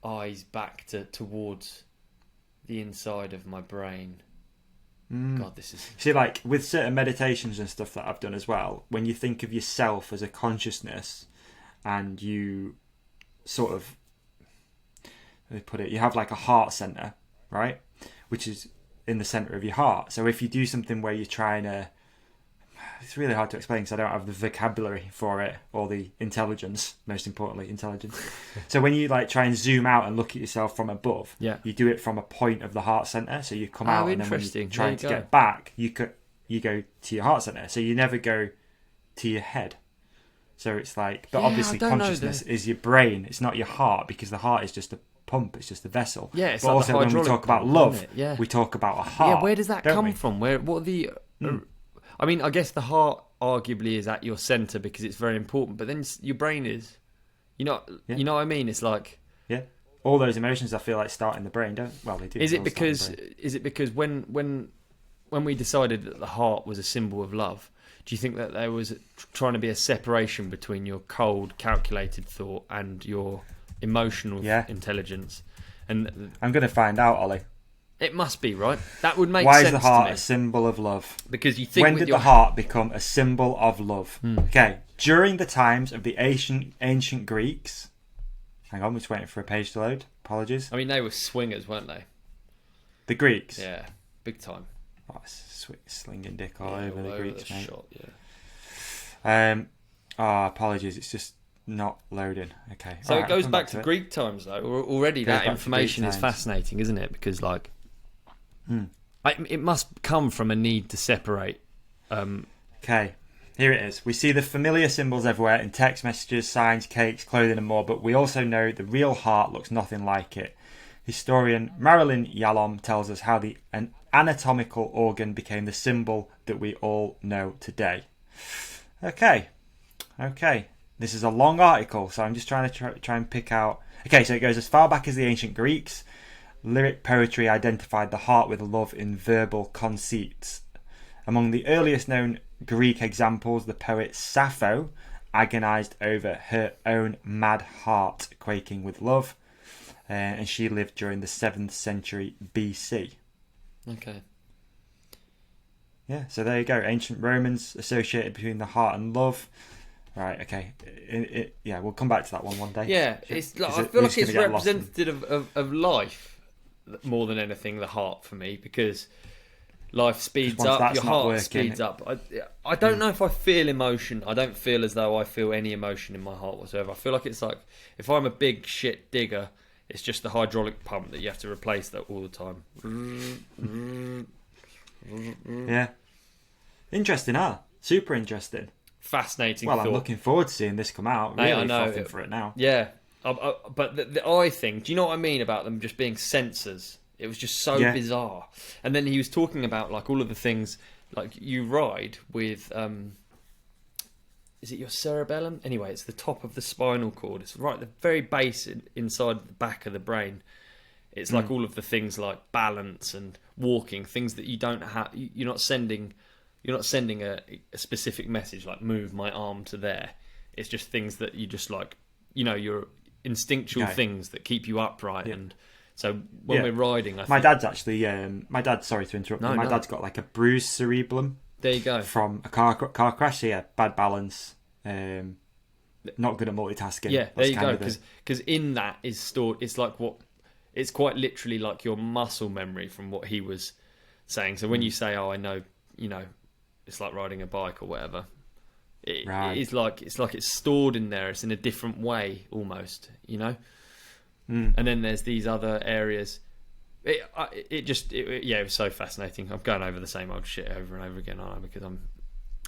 eyes back towards the inside of my brain. God, this is... See, like with certain meditations and stuff that I've done as well, when you think of yourself as a consciousness and you sort of, let me put it, you have like a heart center, right? Which is in the center of your heart. So if you do something where you're trying to... It's really hard to explain because I don't have the vocabulary for it or the intelligence, most importantly, intelligence. So when you like try and zoom out and look at yourself from above, you do it from a point of the heart center. So you come out and then when you're trying to get back, you go to your heart center. So you never go to your head. So it's like, but obviously consciousness is your brain. It's not your heart because the heart is just a pump. It's just a vessel. Yeah, it's but like also when we talk about love, we talk about a heart. Yeah, where does that come from? What are the... I mean, I guess the heart arguably is at your centre because it's very important, but then your brain is, you know what I mean? It's like, all those emotions I feel like start in the brain, don't? Well, they do. Is it because when we decided that the heart was a symbol of love, do you think that there was trying to be a separation between your cold, calculated thought and your emotional intelligence? And I'm going to find out, Ollie. It must be, right? That would make sense. Why is the heart a symbol of love? Because you think... When did the heart become a symbol of love? Okay, during the times of the ancient Greeks... Hang on, I'm just waiting for a page to load. Apologies. I mean, they were swingers, weren't they? The Greeks? Yeah, big time. Oh, slinging dick all over the Greeks, mate. Shot, apologies, it's just not loading. Okay. So it goes back to Greek times, though. Already that information is fascinating, isn't it? Because, like... it must come from a need to separate. Okay, here it is. We see the familiar symbols everywhere in text messages, signs, cakes, clothing and more, but we also know the real heart looks nothing like it. Historian Marilyn Yalom tells us how an anatomical organ became the symbol that we all know today. Okay. This is a long article, so I'm just trying to try and pick out... Okay, so it goes as far back as the ancient Greeks. Lyric poetry identified the heart with love in verbal conceits. Among the earliest known Greek examples, the poet Sappho agonized over her own mad heart quaking with love, and she lived during the 7th century BC. Okay. Yeah, so there you go. Ancient Romans associated between the heart and love. Right, okay. We'll come back to that one day. Yeah, I feel like it's representative of life more than anything, the heart for me, because life speeds up, your heart speeds up. I don't know if I feel emotion. I don't feel as though I feel any emotion in my heart whatsoever. I feel like it's like if I'm a big shit digger, it's just the hydraulic pump that you have to replace that all the time. Yeah. Interesting, huh? Super interesting. Fascinating. Well, thought. I'm looking forward to seeing this come out. Really I know. frothing for it now. Yeah, but the eye thing. Do you know what I mean about them just being sensors? It was just so bizarre. And then he was talking about like all of the things like you ride with. Is it your cerebellum? Anyway, it's the top of the spinal cord. It's right at the very base inside the back of the brain. It's like all of the things like balance and walking, things that you don't have. You're not sending a specific message like move my arm to there. It's just things that you just like, your instinctual things that keep you upright. And so when we're riding, my dad's actually, sorry to interrupt. My dad's got like a bruised cerebellum. There you go. From a car crash. So bad balance. Not good at multitasking. Yeah, there you go. Because in that is stored. It's quite literally like your muscle memory from what he was saying. So when you say, "Oh, I know," it's like riding a bike or whatever. It's like it's stored in there. It's in a different way almost, And then there's these other areas. It was so fascinating. I'm going over the same old shit over and over again, aren't I? Because I'm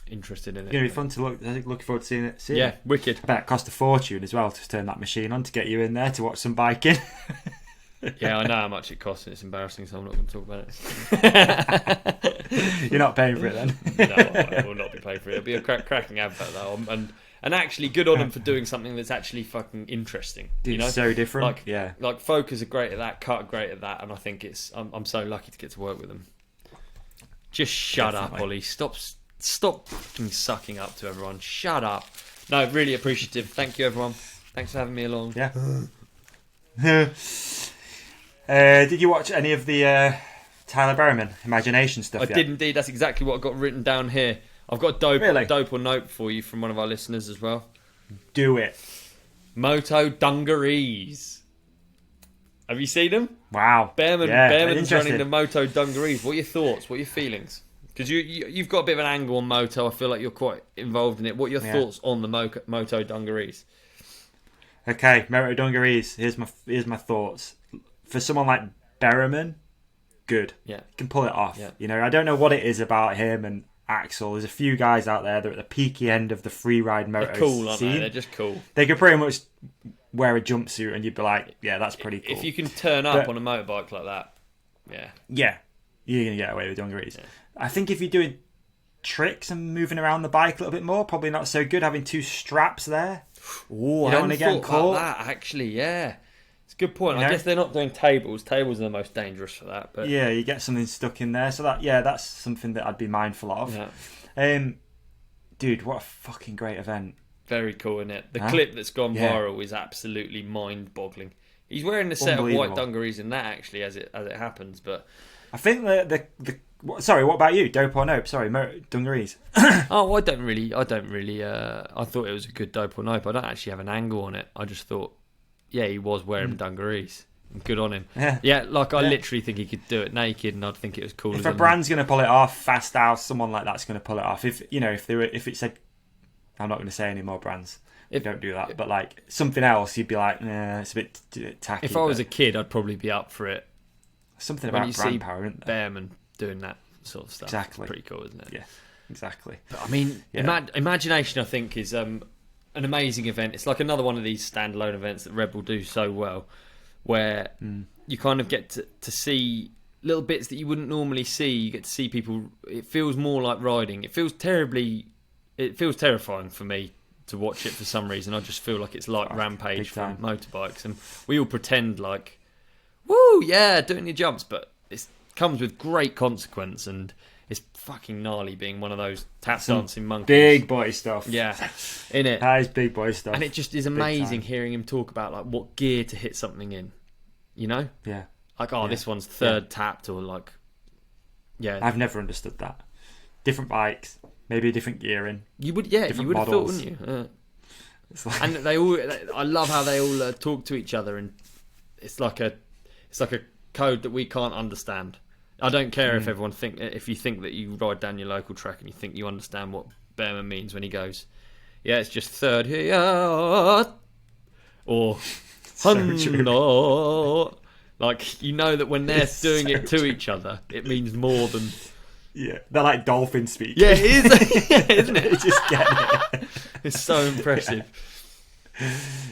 interested in it. It's going to be fun to look. I think looking forward to seeing it. Yeah, wicked. I bet it cost a fortune as well to turn that machine on to get you in there to watch some biking. Yeah, I know how much it costs, and it's embarrassing, so I'm not going to talk about it. You're not paying for it then? No, I will not be paying for it. It'll be a cracking advert though, and actually good on them for doing something that's actually fucking interesting. It's so different. Like Focus are great at that, Cut are great at that, and I think I'm so lucky to get to work with them. Just shut up, Ollie. Stop fucking sucking up to everyone. Shut up. No, really appreciative. Thank you, everyone. Thanks for having me along. Yeah. Did you watch any of the Tyler Berryman Imagination stuff yet? I did indeed. That's exactly what I got written down here. I've got a dope or nope for you from one of our listeners as well. Do it. Moto dungarees. Have you seen them? Wow. Bearman's running the Moto dungarees. What are your thoughts? What are your feelings? Because you've got a bit of an angle on Moto. I feel like you're quite involved in it. What are your thoughts on the Moto dungarees? Okay, Moto dungarees. Here's my thoughts. For someone like Berryman, good. Yeah, you can pull it off. Yeah. I don't know what it is about him and Axel. There's a few guys out there that are at the peaky end of the free ride moto They're cool, aren't scene. they? They're just cool. They could pretty much wear a jumpsuit and you'd be like, yeah, that's pretty cool. If you can turn up on a motorbike like that, yeah, you're gonna get away with dungarees. Yeah. I think if you're doing tricks and moving around the bike a little bit more, probably not so good having two straps there. Oh, I don't want to get caught. That actually, yeah. It's a good point. I guess they're not doing tables. Tables are the most dangerous for that. But yeah, you get something stuck in there. So that's something that I'd be mindful of. Yeah. Dude, what a fucking great event. Very cool, isn't it? The clip that's gone viral is absolutely mind-boggling. He's wearing a set of white dungarees in that actually, as it happens. But I think sorry, what about you? Dope or nope? Sorry, dungarees. Oh, I don't really. I thought it was a good dope or nope. I don't actually have an angle on it. I just thought, yeah, he was wearing dungarees. Good on him. Yeah, I literally think he could do it naked, and I'd think it was cool. If a brand's going to pull it off, Fast House, someone like that's going to pull it off. If it said, I'm not going to say any more brands. Don't do that. But like something else, you'd be like, nah, it's a bit tacky. If I was a kid, I'd probably be up for it. Something about brand power, isn't there? Bearman doing that sort of stuff. Exactly. Pretty cool, isn't it? Yeah, exactly. But, I mean, Imagination, I think, is an amazing event. It's like another one of these standalone events that Red Bull do so well, where you kind of get to see little bits that you wouldn't normally see. You get to see people. It feels more like riding. It feels terrifying for me to watch it for some reason. I just feel like it's like Rampage for motorbikes, and we all pretend like, woo, yeah, doing your jumps, but it comes with great consequence, and it's fucking gnarly being one of those tap dancing monkeys. Big boy stuff. Yeah, in it. That is big boy stuff. And it just is amazing hearing him talk about like what gear to hit something in. Yeah. Like, this one's third tapped, or like, I've never understood that. Different bikes, maybe a different gearing. You would, you would have thought, wouldn't you? And I love how they all talk to each other, and it's like a code that we can't understand. I don't care if you think that you ride down your local track and you think you understand what Bearman means when he goes, it's just third here, or Hundo. Like, you know that when they're doing it to each other, it means more than Yeah, they're like dolphin speak. Yeah, it is, yeah, isn't it? You just get it. It's so impressive.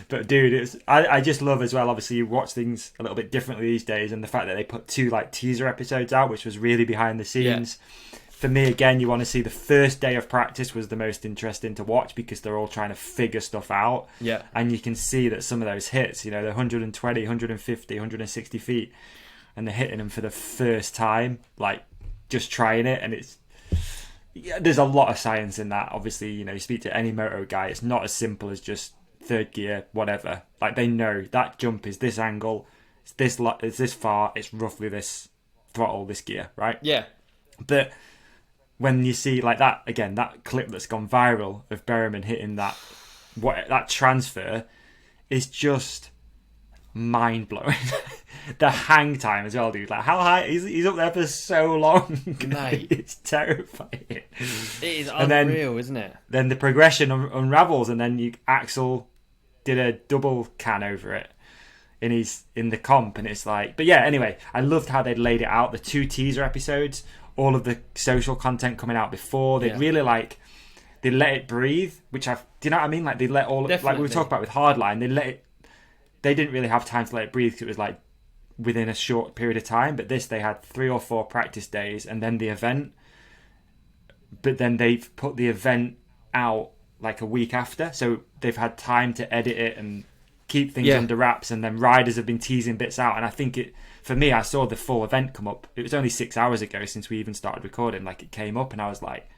But dude, I just love as well. Obviously, you watch things a little bit differently these days, and the fact that they put 2 like teaser episodes out, which was really behind the scenes. Yeah. For me, again, you want to see the first day of practice was the most interesting to watch because they're all trying to figure stuff out. Yeah, and you can see that some of those hits, you know, the 120, 150, 160 feet, and they're hitting them for the first time, like just trying it, and there's a lot of science in that. Obviously, you know, you speak to any moto guy, it's not as simple as just third gear, whatever. Like, they know that jump is this angle, it's this far, it's roughly this throttle, this gear, right? Yeah. But when you see like that, again, that clip that's gone viral of Berriman hitting that transfer is just mind-blowing. The hang time as well, dude. Like, how high? He's up there for so long. Mate. It's terrifying. It is unreal, isn't it? Then the progression unravels, and then Axel did a double can over it in the comp, and it's like, but yeah, anyway, I loved how they'd laid it out, the 2 teaser episodes, all of the social content coming out before. They'd really they let it breathe, do you know what I mean? Like, they let all, definitely. like we were talking about with Hardline, they didn't really have time to let it breathe because it was like within a short period of time. But this, they had 3 or 4 practice days and then the event. But then they've put the event out like a week after, so they've had time to edit it and keep things under wraps. And then riders have been teasing bits out. And I think for me, I saw the full event come up. It was only 6 hours ago since we even started recording. Like, it came up, and I was like,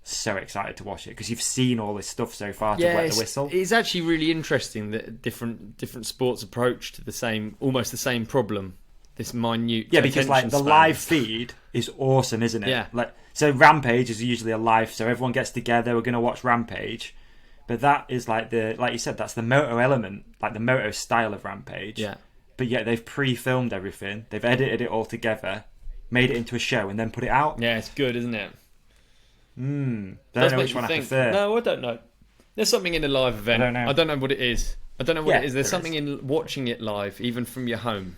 so excited to watch it because you've seen all this stuff so far to wet the whistle. It's actually really interesting that different sports approach to almost the same problem. This minute, because like the live feed is awesome, isn't it? Yeah. Like, so Rampage is usually a live, so everyone gets together. We're going to watch Rampage, but that is like you said, that's the Moto element, like the Moto style of Rampage. Yeah. But yet they've pre-filmed everything. They've edited it all together, made it into a show, and then put it out. Yeah, it's good, isn't it? Don't know which one I prefer. No, I don't know. There's something in a live event. I don't know what it is. There's something in watching it live, even from your home,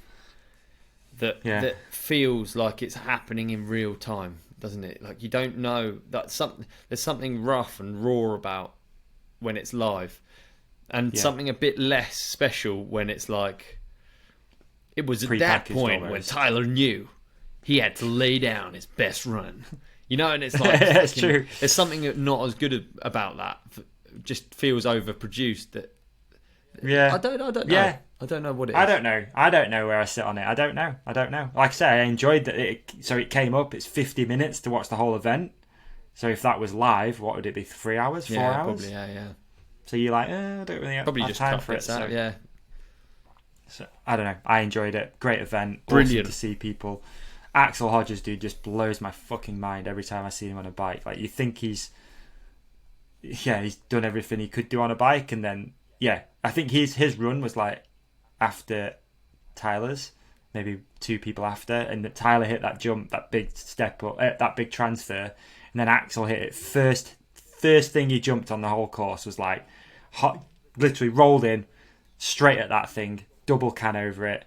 that feels like it's happening in real time, doesn't it? Like, you don't know that there's something rough and raw about when it's live, and something a bit less special when it's like, it was at that point when Tyler knew he had to lay down his best run. You know, and it's like, that's true. There's something not as good about that. It just feels overproduced. I don't know. Yeah. I don't know what it is. I don't know where I sit on it. I don't know. Like I say, I enjoyed that. It came up. It's 50 minutes to watch the whole event. So if that was live, what would it be? 3 hours? 4 hours? Probably, yeah. So you're like, I don't really have time for it. So I don't know. I enjoyed it. Great event. Brilliant awesome to see people. Axel Hodges, dude, just blows my fucking mind every time I see him on a bike. Like, you think he's done everything he could do on a bike, and then I think his run was like after Tyler's, maybe 2 people after, and that Tyler hit that jump, that big step up, that big transfer, and then Axel hit it first thing he jumped on the whole course was like hot, literally rolled in straight at that thing, double can over it,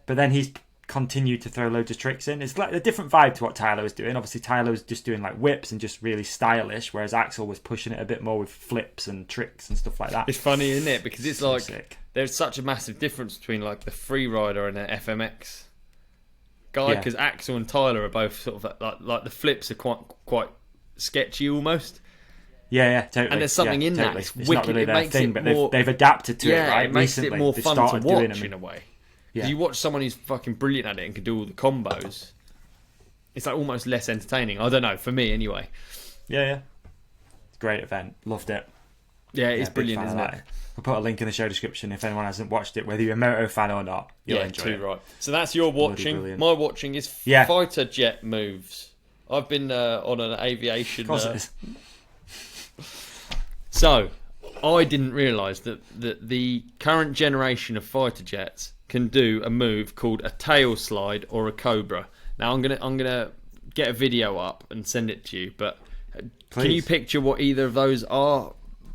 but then he's continued to throw loads of tricks in. It's like a different vibe to what Tyler was doing. Obviously, Tyler was just doing like whips and just really stylish, whereas Axel was pushing it a bit more with flips and tricks and stuff like that. It's funny, isn't it? Because it's so like sick. There's such a massive difference between like the free rider and an FMX guy. Because Axel and Tyler are both sort of like the flips are quite sketchy almost. Yeah, totally. And there's something in totally. that. It's It's wicked. not really It their makes thing, it but more, they've adapted to it, right? It makes Recently, it more they fun to started doing watch them in a way. Yeah. You watch someone who's fucking brilliant at it and can do all the combos. It's like almost less entertaining. I don't know, for me anyway. Yeah. Great event. Loved it. Yeah, it's brilliant, isn't it? We'll put a link in the show description if anyone hasn't watched it, whether you're a Moto fan or not. You'll enjoy it. Right. So that's your watching. Brilliant. My watching is fighter jet moves. I've been on an aviation. Of course it is. So, I didn't realise that the current generation of fighter jets can do a move called a tail slide or a cobra. Now I'm gonna get a video up and send it to you, but can you picture what either of those are?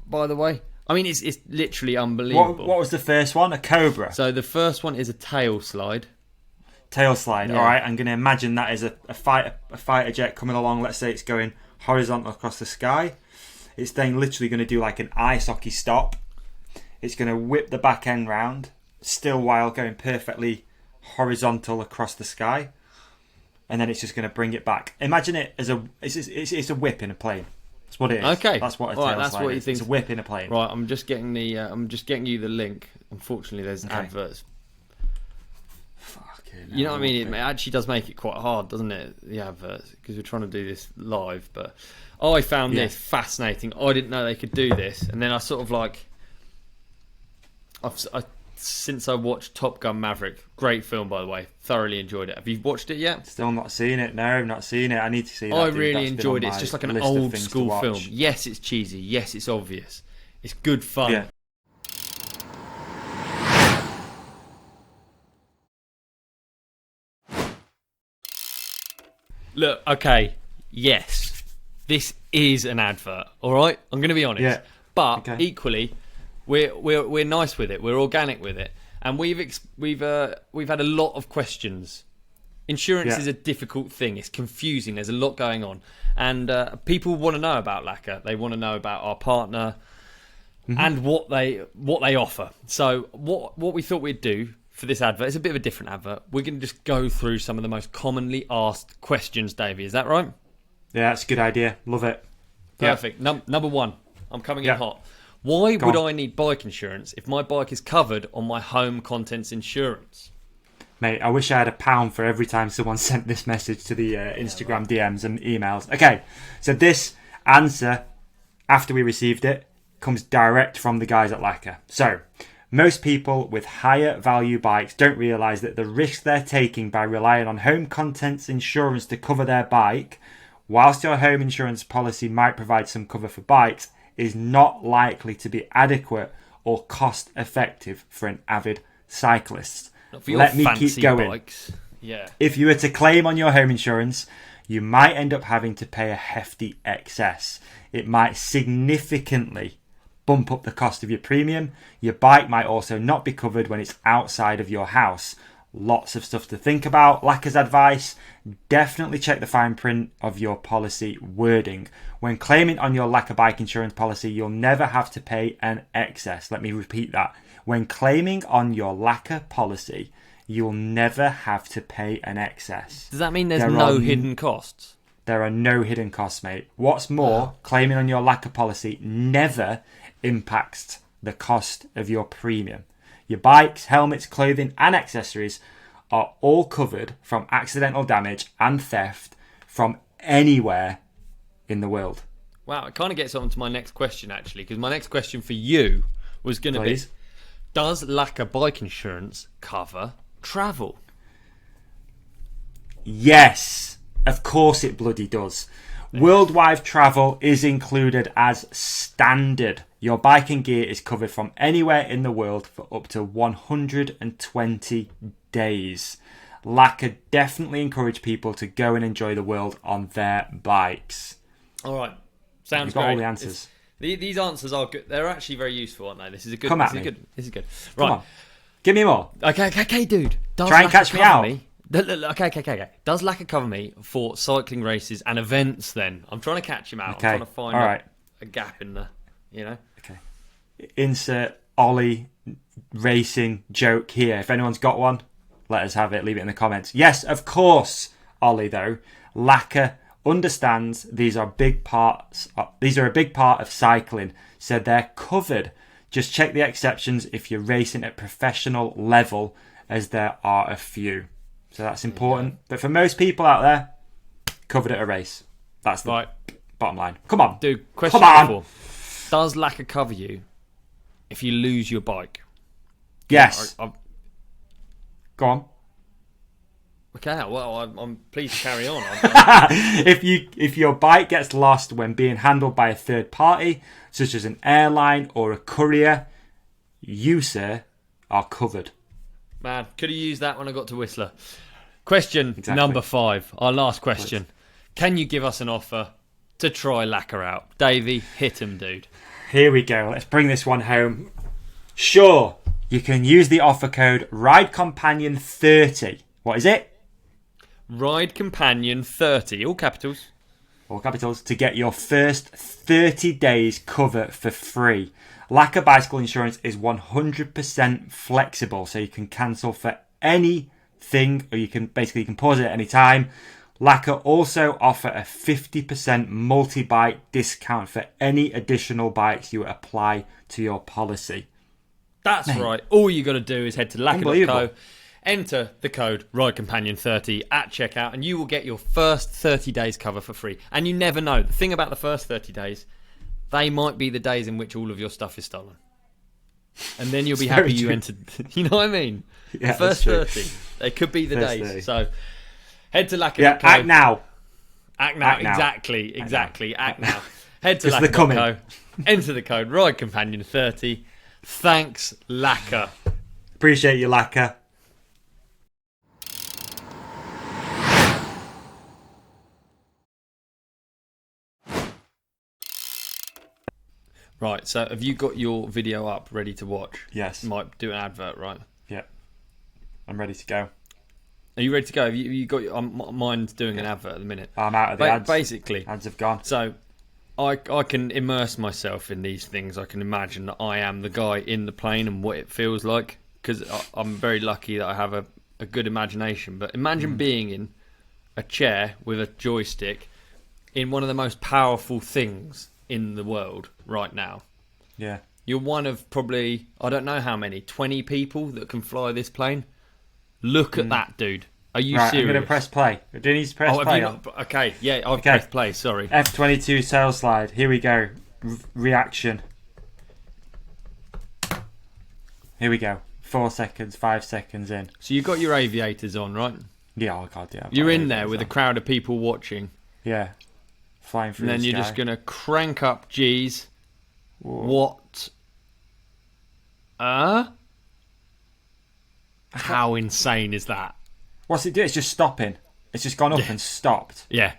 By the way, I mean it's literally unbelievable. What was the first one? A cobra. So the first one is a tail slide. tail slide. Yeah. All right, I'm going to imagine that is a fighter jet coming along. Let's say it's going horizontal across the sky. It's then literally going to do like an ice hockey stop. It's going to whip the back end round, still while going perfectly horizontal across the sky, and then it's just going to bring it back. Imagine it as it's a whip in a plane. That's what it is. Okay, that's what a tail that's slide what you is. think. It's a whip in a plane. Right, I'm just getting you the link. Unfortunately, there's adverts. You know what I mean? It actually does make it quite hard, doesn't it? The adverts, because we're trying to do this live. But I found this fascinating. I didn't know they could do this, and then I sort of like, since I watched Top Gun Maverick, great film by the way, thoroughly enjoyed it. Have you watched it yet? Still not seen it. No, I've not seen it. I need to see that. I really enjoyed it. It's just like an old school film. Yes, it's cheesy. Yes, it's obvious. It's good fun. Yeah. Look, okay, yes, this is an advert. All right, I'm going to be honest. Yeah. But equally, we're nice with it. We're organic with it, and we've had a lot of questions. Insurance is a difficult thing. It's confusing. There's a lot going on, and people want to know about Lacquer. They want to know about our partner and what they offer. So what we thought we'd do for this advert, it's a bit of a different advert. We're going to just go through some of the most commonly asked questions, Davey. Is that right? Yeah, that's a good idea. Love it. Perfect. Number one, I'm coming in hot. Why would I need bike insurance if my bike is covered on my home contents insurance? Mate, I wish I had £1 for every time someone sent this message to the Instagram DMs and emails. Okay, so this answer, after we received it, comes direct from the guys at Lacquer. So, most people with higher value bikes don't realise that the risk they're taking by relying on home contents insurance to cover their bike, whilst your home insurance policy might provide some cover for bikes, is not likely to be adequate or cost effective for an avid cyclist. Let me keep going. Bikes. Yeah. If you were to claim on your home insurance, you might end up having to pay a hefty excess. It might significantly bump up the cost of your premium. Your bike might also not be covered when it's outside of your house. Lots of stuff to think about. Lacquer's advice, definitely check the fine print of your policy wording. When claiming on your Lacquer bike insurance policy, you'll never have to pay an excess. Let me repeat that. When claiming on your Lacquer policy, you'll never have to pay an excess. Does that mean there's no hidden costs? There are no hidden costs, mate. What's more, claiming on your Lacquer policy never impacts the cost of your premium. Your bikes, helmets, clothing and accessories are all covered from accidental damage and theft from anywhere in the world. Wow, it kind of gets on to my next question actually, because my next question for you was going to be, does Lacquer bike insurance cover travel? Yes, of course it bloody does. Worldwide travel is included as standard. Your bike and gear is covered from anywhere in the world for up to 120 days. Lacquer definitely encourage people to go and enjoy the world on their bikes. All right, sounds You've got great. all the answers. These answers are good. They're actually very useful, aren't they? This is a good. Come at me. This is good. Come Right, on. Give me more. okay, dude. Does Try and Lacquer catch me cover out. me? Okay. Does Lacquer cover me for cycling races and events? Then I'm trying to catch him out. Okay. I'm trying to find All right. a gap in the, Okay. Insert Olly racing joke here. If anyone's got one, let us have it. Leave it in the comments. Yes, of course, Olly. Though Lacquer understands these are a big part of cycling, so they're covered. Just check the exceptions if you're racing at professional level, as there are a few. So that's important. Yeah. But for most people out there, covered at a race. That's the bottom line. Come on. Dude, question number 4. Does Lacquer cover you if you lose your bike? Yes. Go on. Okay, well, I'm pleased to carry on. If your bike gets lost when being handled by a third party, such as an airline or a courier, you, sir, are covered. Man, could have used that when I got to Whistler. Question number 5, our last question. Can you give us an offer to try Lacquer out? Davey, hit him, dude. Here we go. Let's bring this one home. Sure, you can use the offer code RideCompanion30 What is it? Ride Companion 30, all capitals. All capitals, to get your first 30 days cover for free. Lacquer bicycle insurance is 100% flexible, so you can cancel for anything, or you can pause it at any time. Lacquer also offer a 50% multi-bike discount for any additional bikes you apply to your policy. That's right. All you got to do is head to Unbelievable. lacquer.co, enter the code RideCompanion30 at checkout, and you will get your first 30 days cover for free. And you never know. The thing about the first 30 days, they might be the days in which all of your stuff is stolen. And then you'll be happy you entered. You know what I mean? Yeah, the first 30. They could be the First days. 30. So head to lacquer.co. Yeah, act now. Act now. Exactly. Act now. Head to Because they're lacquer.co. Enter the code RideCompanion30. Thanks, Lacquer. Appreciate you, Lacquer. Right, so have you got your video up ready to watch? Yes. Might do an advert, right? Yeah. I'm ready to go. Are you ready to go? Have you got your, mine's doing an advert at the minute. I'm out of the ads. Basically. Ads have gone. So I can immerse myself in these things. I can imagine that I am the guy in the plane and what it feels like, because I'm very lucky that I have a good imagination. But imagine being in a chair with a joystick in one of the most powerful things in the world right now. Yeah. You're one of probably, I don't know how many, 20 people that can fly this plane. Look at that, dude. Are you serious? I'm going to press play. Do you need to press play? Okay, yeah, I've pressed play, sorry. F22 sail slide. Here we go. Reaction. Here we go. 4 seconds, 5 seconds in. So you've got your aviators on, right? Yeah, oh god, yeah. You're in there with a crowd of people watching. Yeah. Flying through And then the you're sky. just going to crank up G's. Whoa. What? How insane is that? What's it do? It's just stopping. It's just gone up and stopped. Yeah.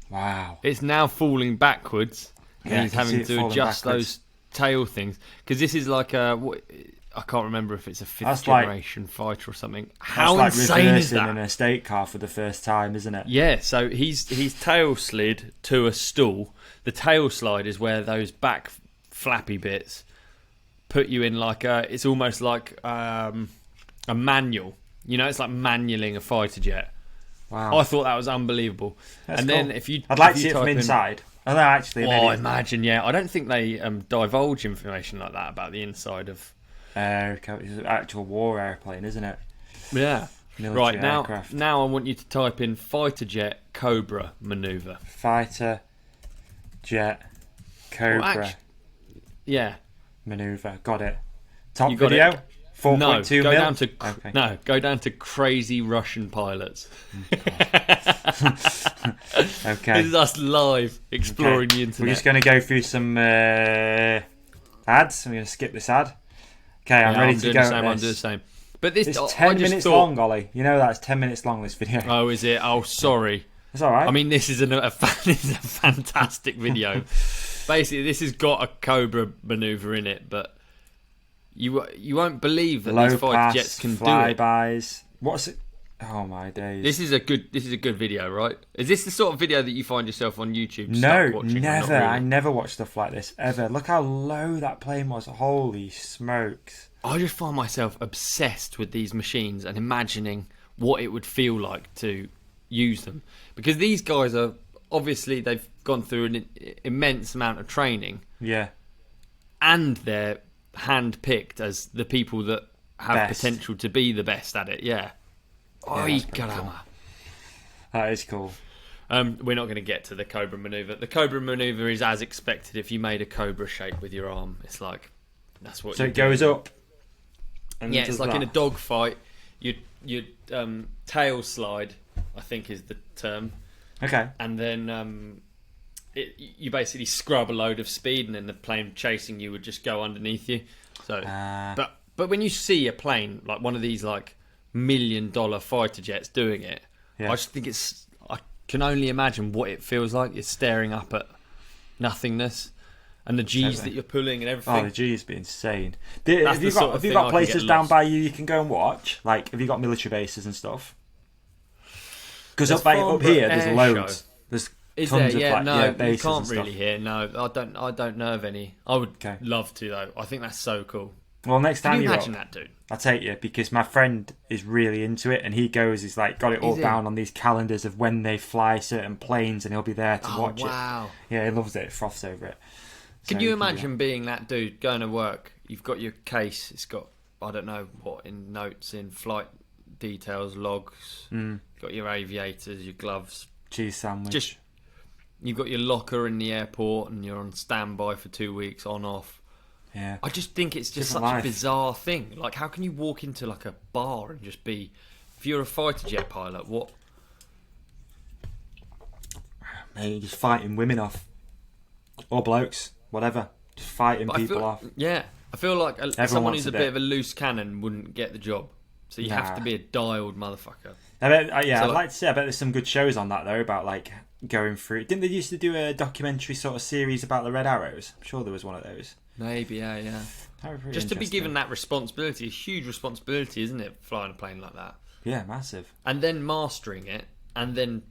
Wow. It's now falling backwards. And Yeah, he's I can see having it to falling adjust backwards. those tail things. Because this is like I can't remember if it's a fifth That's like- generation fighter or something. How That's like insane is reversing that? an estate car for the first time, isn't it? Yeah, so he's tail slid to a stool. The tail slide is where those back flappy bits put you in like it's almost like a manual. You know, it's like manualing a fighter jet. Wow. I thought that was unbelievable. That's and cool. then if you, I'd like if to you see it from type in- inside. Oh, no, actually, Oh, maybe. imagine, yeah. I don't think they divulge information like that about the inside of. It's an actual war airplane, isn't it? Yeah. Military Right now, aircraft. now I want you to type in fighter jet Cobra maneuver. Fighter jet Cobra Well, yeah. maneuver. Got it. Top You got video. it. 4.2 No, go mil. down to Okay. go down to crazy Russian pilots. Okay. This is us live exploring the internet. We're just going to go through some ads. I'm going to skip this ad. Okay, I'm ready to doing go. the same, I'm doing the same. But this It's I 10 just minutes thought- long, Ollie. You know that's 10 minutes long, this video. Oh, is it? Oh, sorry. It's all right. I mean, this is this is a fantastic video. Basically, this has got a Cobra maneuver in it, but you won't believe that low these fighter pass, jets can do it. flybys. What's it? Oh my days. This is a good video, right? Is this the sort of video that you find yourself on YouTube? No, stuck watching? never. Not really? I never watch stuff like this ever. Look how low that plane was. Holy smokes. I just find myself obsessed with these machines and imagining what it would feel like to use them, because these guys are obviously they've gone through an immense amount of training, Yeah. and they're hand-picked as the people that have Best. potential to be the best at it. Yeah. Oi, that's pretty caramba. That is cool. We're not going to get to the Cobra maneuver. The Cobra maneuver is as expected. If you made a Cobra shape with your arm, it's like that's what. So you it goes up. And Yeah, it it's does like in a that. dog fight. You tail slide, I think is the term, Okay. and then you basically scrub a load of speed, and then the plane chasing you would just go underneath you. So, but when you see a plane like one of these like $1 million fighter jets doing it, Yeah. I just think I can only imagine what it feels like. It's staring up at nothingness, And the G's Totally. that you're pulling and Oh, everything. the G's be insane. That's Have the you sort got of have you thing I got can places get down lost. by you can go and watch? Like, have you got military bases and stuff? Because There's up Farnborough here, there's Air loads. Show. There's Is tons there? of Yeah, no, you bases can't and stuff. really hear. No, I don't know of any. I would Okay. love to though. I think that's so cool. Well, next Can time you you're imagine up, that, dude? I'll take you, because my friend is really into it, and he goes, he's like got it all Is he? down on these calendars of when they fly certain planes, and he'll be there to watch wow. it. Yeah, he loves it. Froths over it. Can So you we do imagine being that dude going to work? You've got your case. It's got, I don't know what, in notes, in flight details, logs. Mm. Got your aviators, your gloves. that? Cheese sandwich. Just you've got your locker in the airport, and you're on standby for 2 weeks, on off. Yeah. I just think it's just Different such life. a bizarre thing. Like, how can you walk into like a bar and just be? If you're a fighter jet pilot, what? Mate, you're just fighting women off, or blokes, whatever. Just fighting But people off. Yeah, I feel like someone wants who's a a bit. bit of a loose cannon wouldn't get the job. So you have Nah. to be a dialed motherfucker. I bet, yeah, So, I'd like- like to say, I bet there's some good shows on that though, about like going through. Didn't they used to do a documentary sort of series about the Red Arrows? I'm sure there was one of those. Maybe, yeah. That would be pretty Just to be interesting. given that responsibility, a huge responsibility, isn't it? Flying a plane like that, Yeah, massive. and then mastering it, and then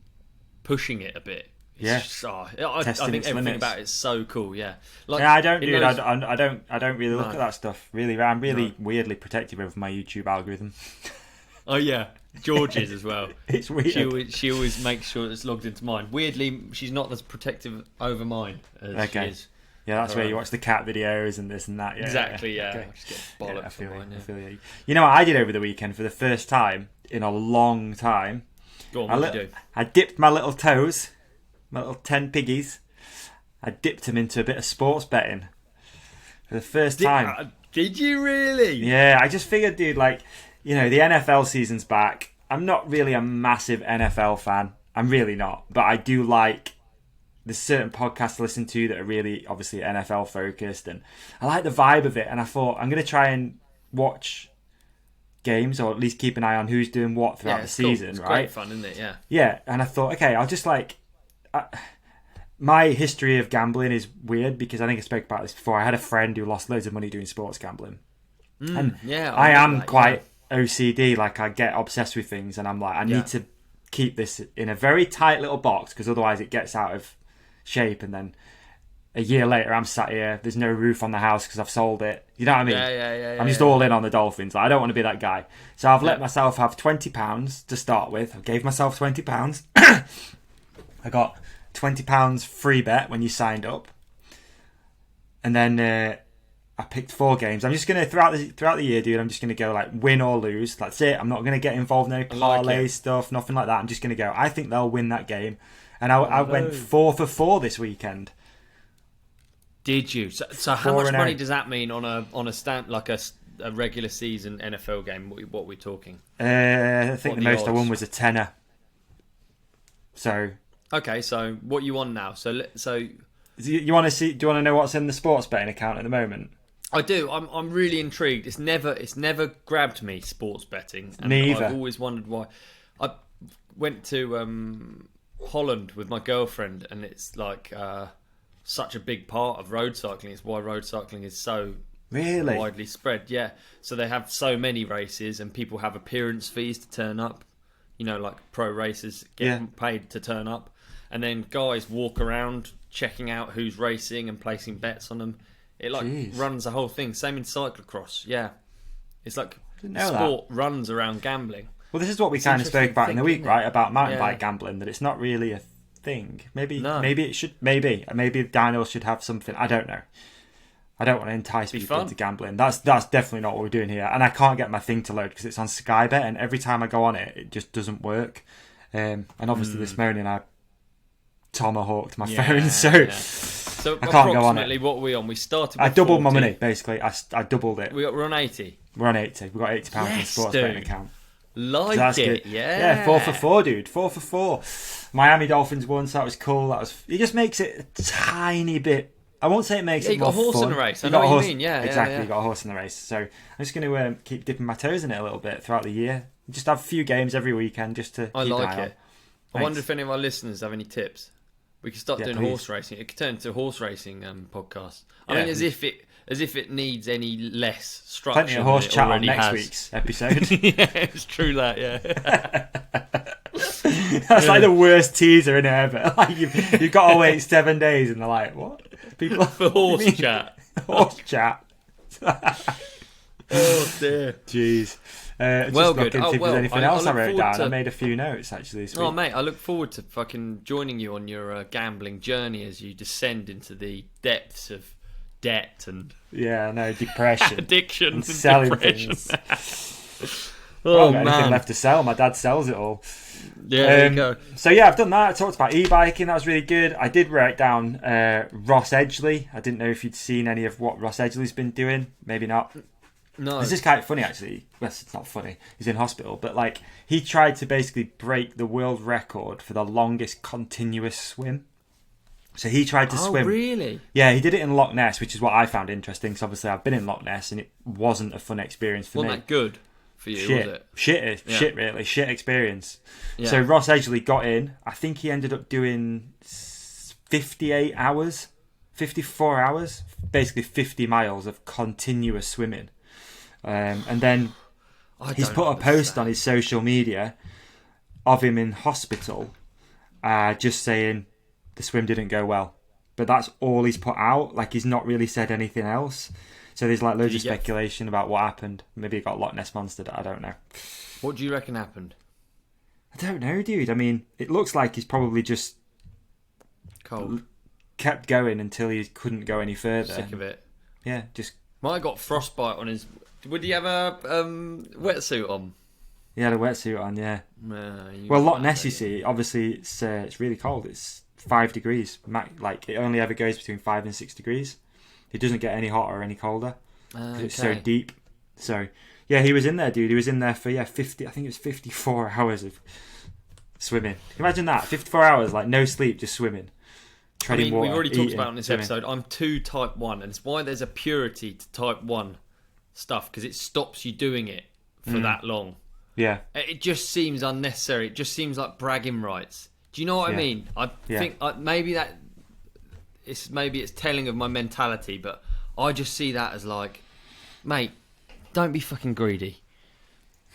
pushing it a bit. It's Yeah. just, I Testing think its everything limits. about it's so cool. Yeah, like Yeah, I don't, it dude. knows- I don't really look No. at that stuff. Really, I'm really No. weirdly protective of my YouTube algorithm. Oh yeah, George's as well. It's weird. She always makes sure it's logged into mine. Weirdly, she's not as protective over mine as Okay. she is. Yeah, that's where you Alright. watch the cat videos and this and that. Yeah, Exactly, yeah. Okay. I just get Yeah, bollocks I feel on you. mine, I yeah. feel you. You know what I did over the weekend for the first time in a long time? Go on, what do you do? I dipped my little toes, my little 10 piggies. I dipped them into a bit of sports betting for the first time. Did you really? Yeah, I just figured, dude, like, you know, the NFL season's back. I'm not really a massive NFL fan. I'm really not. But I do like, there's certain podcasts to listen to that are really, obviously, NFL focused. And I like the vibe of it. And I thought, I'm going to try and watch games, or at least keep an eye on who's doing what throughout the it's cool. season, It's right? great fun, isn't it? Yeah. Yeah, and I thought, okay, I'll just like... my history of gambling is weird, because I think I spoke about this before. I had a friend who lost loads of money doing sports gambling. And Yeah, I know am that, quite OCD, like I get obsessed with things, and I'm like, I Yeah. need to keep this in a very tight little box, because otherwise it gets out of shape, and then a year later I'm sat here, there's no roof on the house because I've sold it. You know what I mean? Yeah. I'm just all in on the Dolphins. Like, I don't want to be that guy. So I've let myself have £20 to start with. I gave myself £20. I got £20 free bet when you signed up. And then I picked 4 games. I'm just going to, throughout the year, dude, I'm just going to go like win or lose. That's it. I'm not going to get involved in any parlay stuff, nothing like that. I'm just going to go, I think they'll win that game. And I went 4 for 4 this weekend. Did you? So how 4 much and money 8. does that mean on a stand, like a regular season NFL game? What we're talking? I think What the are the most I won odds? was a tenner. So Okay, so what you on now? So you want to see? Do you want to know what's in the sports betting account at the moment? I do. I'm really intrigued. It's never grabbed me, sports betting. And Me either. I've always wondered why. I went to Holland with my girlfriend, and it's like such a big part of road cycling. It's why road cycling is so Really? widely spread. Yeah. So they have so many races, and people have appearance fees to turn up. You know, like pro racers get paid to turn up, and then guys walk around checking out who's racing and placing bets on them. It like Jeez. runs the whole thing. Same in cyclocross. Yeah, it's like Didn't know sport runs around gambling. Well, this is what we It's kind of spoke interesting about in the thing, week, isn't it? right? About mountain Yeah. bike gambling. That it's not really a thing. Maybe No. it should. Maybe Daniel should have something. I don't know. I don't want to entice Be people fun. into gambling. That's definitely not what we're doing here. And I can't get my thing to load because it's on Skybet, and every time I go on it, it just doesn't work. And obviously this morning I tomahawked my phone, so yeah. So I can't go on approximately, it. what were we on? We started. I With doubled my 40. money basically. I doubled it. We're on 80. We're on 80. We've got £80 in the Yes, sports dude. betting account. Like So that's it, good. yeah. Yeah, 4 for 4, dude. 4 for 4. Miami Dolphins won, so that was cool. It just makes it a tiny bit. I won't say it makes Yeah, it you more got a horse fun. in the race. I You know got a what you horse- mean. Yeah, exactly. yeah. You got a horse in the race. So I'm just going to keep dipping my toes in it a little bit throughout the year. Just have a few games every weekend just to. I keep an like eye on. it. I wonder if any of our listeners have any tips. We could start doing please. horse racing. It could turn into a horse racing podcast. I Yeah, mean, as if it needs any less structure. Plenty of horse than it chat on already next has. week's episode. Yeah, it's true that. Yeah. That's like the worst teaser in ever. Like you've got to wait 7 days, and they're like, "What? People For horse chat. horse chat." Oh dear. Jeez. Just Well, looking good. to see if there's anything I else I look wrote forward down. to- I made a few notes actually this week. Oh mate, I look forward to fucking joining you on your gambling journey as you descend into the depths of debt and Yeah, no, depression. addiction and and selling depression. things. Oh I've got anything man. left to sell. My dad sells it all. Yeah, there you go. So yeah, I've done that. I talked about e-biking. That was really good. I did write down Ross Edgley. I didn't know if you'd seen any of what Ross Edgley's been doing. Maybe not. No. This is kind of funny actually. Well, it's not funny. He's in hospital, but like he tried to basically break the world record for the longest continuous swim. So he tried to swim. Oh really? Yeah, he did it in Loch Ness, which is what I found interesting. Because obviously I've been in Loch Ness and it wasn't a fun experience for Wasn't me. that good for you, Shit, was it? shit, really, shit experience. Yeah. So Ross Edgley got in. I think he ended up doing 58 hours, 54 hours, basically 50 miles of continuous swimming. And then he's don't put a post understand. on his social media of him in hospital, just saying the swim didn't go well. But that's all he's put out. Like he's not really said anything else. So there's like loads of he get- speculation about what happened. Maybe he got Loch Ness monstered. I don't know. What do you reckon happened? I don't know, dude. I mean, it looks like he's probably just Cold. kept going until he couldn't go any further. Sick of it. Yeah, just Might have got frostbite on his. Would he have a wetsuit on? he had a wetsuit on. Yeah. You Well, Loch might Ness, have you it. see, obviously it's really cold. It's 5 degrees. Like it only ever goes between 5 and 6 degrees. It doesn't get any hotter or any colder. 'Cause It's so Okay. deep. So yeah, he was in there, dude. He was in there for 50. I think it was 54 hours of swimming. Can you imagine that? 54 hours, like no sleep, just swimming. I Treading mean, water, we've already talked eating, about in this swimming. episode. I'm too type 1, and it's why there's a purity to type 1 stuff because it stops you doing it for that long. Yeah, It just seems unnecessary. It just seems like bragging rights. Do you know what I Yeah. mean? I Yeah. think maybe it's telling of my mentality, but I just see that as like, mate, don't be fucking greedy.